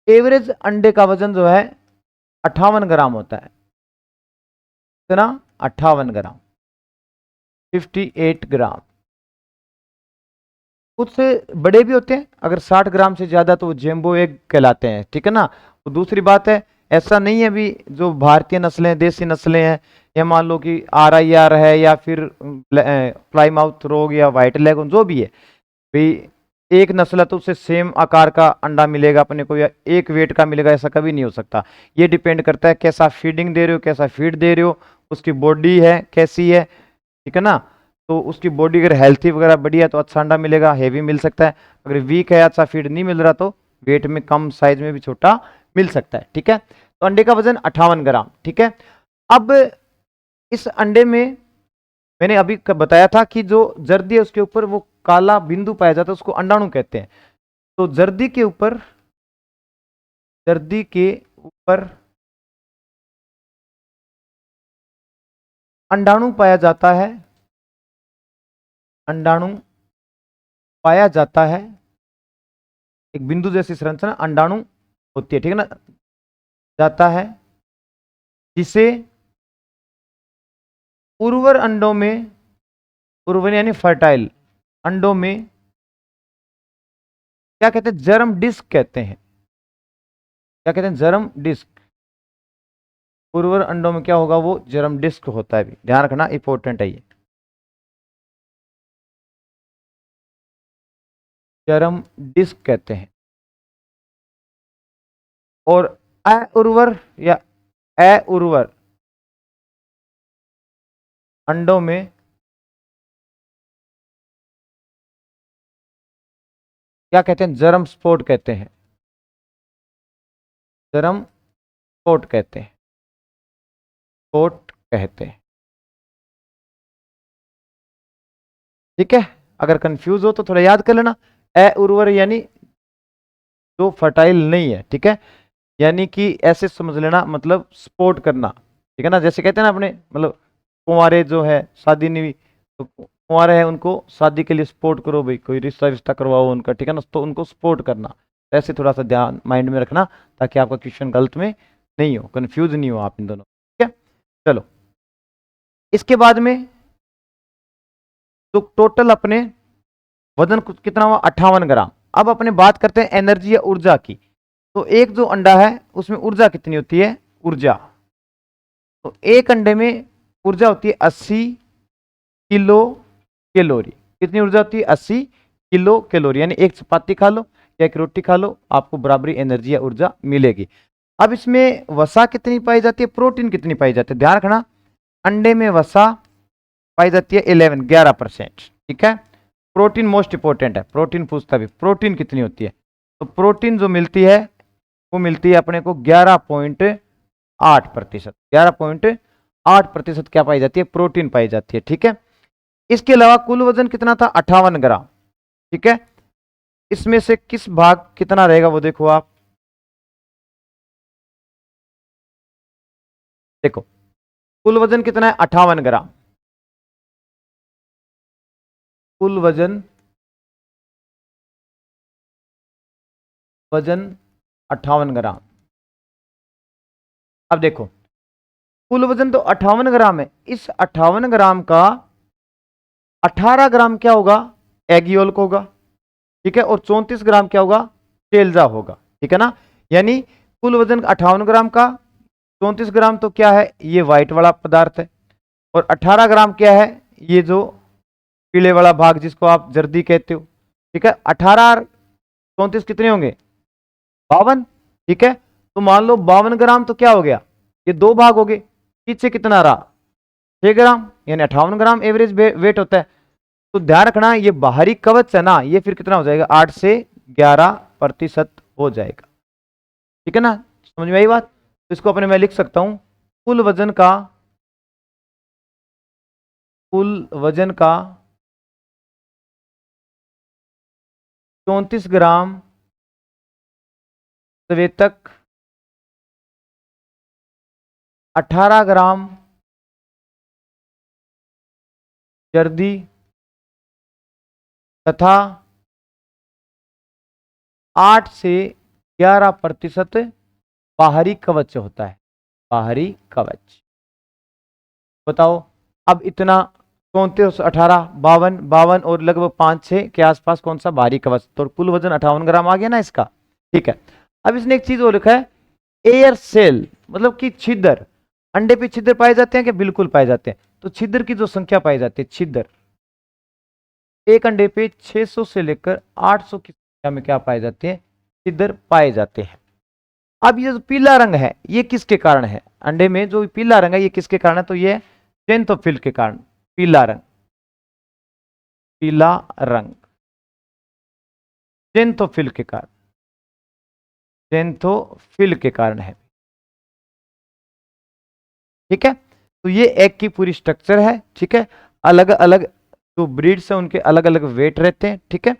एवरेज अंडे का वजन जो है 58 ग्राम होता है, कितना, 58 ग्राम, 58 ग्राम। कुछ से बड़े भी होते हैं, अगर 60 ग्राम से ज्यादा तो वो जेम्बो एग कहलाते हैं, ठीक है ना। तो दूसरी बात है, ऐसा नहीं है भी जो भारतीय नस्लें, देसी नस्लें हैं, या मान लो कि RIR है, या फिर प्लाईमाउथ रोग या व्हाइट लेग, जो भी है भाई, एक नस्ल है तो उससे सेम आकार का अंडा मिलेगा अपने को, या एक वेट का मिलेगा, ऐसा कभी नहीं हो सकता। ये डिपेंड करता है कैसा फीडिंग दे रहे हो, कैसा फीड दे रहे हो, उसकी बॉडी है कैसी है, ठीक है ना। तो उसकी बॉडी अगर हेल्थी वगैरह बढ़िया है तो अच्छा अंडा मिलेगा, हेवी मिल सकता है। अगर वीक है, अच्छा फीड नहीं मिल रहा, तो वेट में कम, साइज में भी छोटा मिल सकता है, ठीक है। तो अंडे का वजन 58 ग्राम, ठीक है। अब इस अंडे में मैंने अभी बताया था कि जो जर्दी है उसके ऊपर वो काला बिंदु पाया जाता है, उसको अंडाणु कहते हैं। तो जर्दी के ऊपर अंडाणु पाया जाता है, अंडाणु पाया जाता है, एक बिंदु जैसी संरचना अंडाणु होती है, ठीक है ना, जाता है, जिसे उर्वर अंडों में, उर्वर यानी फर्टाइल अंडों में क्या कहते हैं, जर्म डिस्क कहते हैं, क्या कहते हैं, जर्म डिस्क। उर्वर अंडों में क्या होगा, वो जर्म डिस्क होता है, भी ध्यान रखना, इंपॉर्टेंट है ये, जर्म डिस्क कहते हैं। और अउर्वर या अउर्वर अंडों में क्या कहते हैं, जर्म स्पॉट कहते हैं, जर्म स्पॉट कहते हैं, स्पॉट कहते हैं, ठीक है। अगर कंफ्यूज हो तो थोड़ा याद कर लेना, अउर्वर यानी जो फर्टाइल नहीं है, ठीक है, यानी कि ऐसे समझ लेना, मतलब सपोर्ट करना, ठीक है ना। जैसे कहते हैं ना अपने, मतलब कुंवारे जो है, शादी नहीं हुई, तो कुंवारे हैं उनको शादी के लिए सपोर्ट करो भाई, कोई रिश्ता विश्ता करवाओ उनका, ठीक है ना, तो उनको सपोर्ट करना। ऐसे थोड़ा सा ध्यान माइंड में रखना, ताकि आपका क्वेश्चन गलत में नहीं हो, कंफ्यूज नहीं हो आप इन दोनों, ठीक है। चलो इसके बाद में तो टोटल अपने वजन कितना हुआ, 58 ग्राम। अब अपने बात करते हैं एनर्जी या ऊर्जा की। तो एक जो अंडा है उसमें ऊर्जा कितनी होती है, ऊर्जा तो एक अंडे में ऊर्जा होती है 80 किलो कैलोरी। कितनी ऊर्जा होती है? 80 किलो कैलोरी। यानी एक चपाती खा लो या एक रोटी खा लो, आपको बराबरी एनर्जी या ऊर्जा मिलेगी। अब इसमें वसा कितनी पाई जाती है, प्रोटीन कितनी पाई जाती है? ध्यान रखना, अंडे में वसा पाई जाती है 11% ठीक है। प्रोटीन मोस्ट इंपॉर्टेंट है, प्रोटीन पूछता भी, प्रोटीन कितनी होती है? तो प्रोटीन जो मिलती है वो मिलती है अपने को 11.8%। 11.8% क्या पाई जाती है? प्रोटीन पाई जाती है ठीक है। इसके अलावा कुल वजन कितना था? 58 ग्राम ठीक है। इसमें से किस भाग कितना रहेगा वो देखो आप, देखो कुल वजन कितना है? 58 ग्राम। कुल वजन 58 ग्राम। अब देखो कुल वजन तो 58 ग्राम है, इस 58 ग्राम का 18 ग्राम क्या होगा? एग योल्क होगा ठीक है, और 34 ग्राम क्या होगा? शेलजा होगा ठीक है ना। यानी कुल वजन 58 ग्राम का 34 ग्राम तो क्या है? ये व्हाइट वाला पदार्थ है, और 18 ग्राम क्या है? ये जो पीले वाला भाग जिसको आप जर्दी कहते हो ठीक है। 18 34 कितने होंगे? 52 ठीक है। तो मान लो 52 ग्राम तो क्या हो गया? ये दो भाग हो गए, पीछे कितना रहा? 6 ग्राम, यानी 58 ग्राम एवरेज वेट होता है। तो ध्यान रखना ये बाहरी कवच है ना, ये फिर कितना हो जाएगा? 8 से 11% हो जाएगा ठीक है ना। समझ में आई बात? तो इसको अपने मैं लिख सकता हूं, कुल वजन का 34 ग्राम संवेदक, 18 ग्राम जर्दी तथा 8 से 11% बाहरी कवच होता है। बाहरी कवच बताओ। अब इतना 34 18 52 52 और लगभग 5-6 के आसपास कौन सा? बाहरी कवच। तो कुल वजन 58 ग्राम आ गया ना इसका ठीक है। अब इसने एक चीज और लिखा है, एयर सेल, मतलब कि छिद्र। अंडे पे छिद्र पाए जाते हैं क्या? बिल्कुल पाए जाते हैं। तो छिद्र की जो संख्या पाई जाती है, छिद्र एक अंडे पे 600 से लेकर 800 की संख्या में क्या पाए जाते हैं? छिद्र पाए जाते हैं। अब ये जो पीला रंग है ये किसके कारण है? अंडे में जो पीला रंग है ये किसके कारण है? तो ये जेंथोफिल के कारण। पीला रंग, पीला रंग जेंथोफिल के कारण, जेंथोफिल के कारण है ठीक है। तो ये एग की पूरी स्ट्रक्चर है ठीक है। अलग अलग जो ब्रीड्स है उनके अलग अलग वेट रहते हैं ठीक है।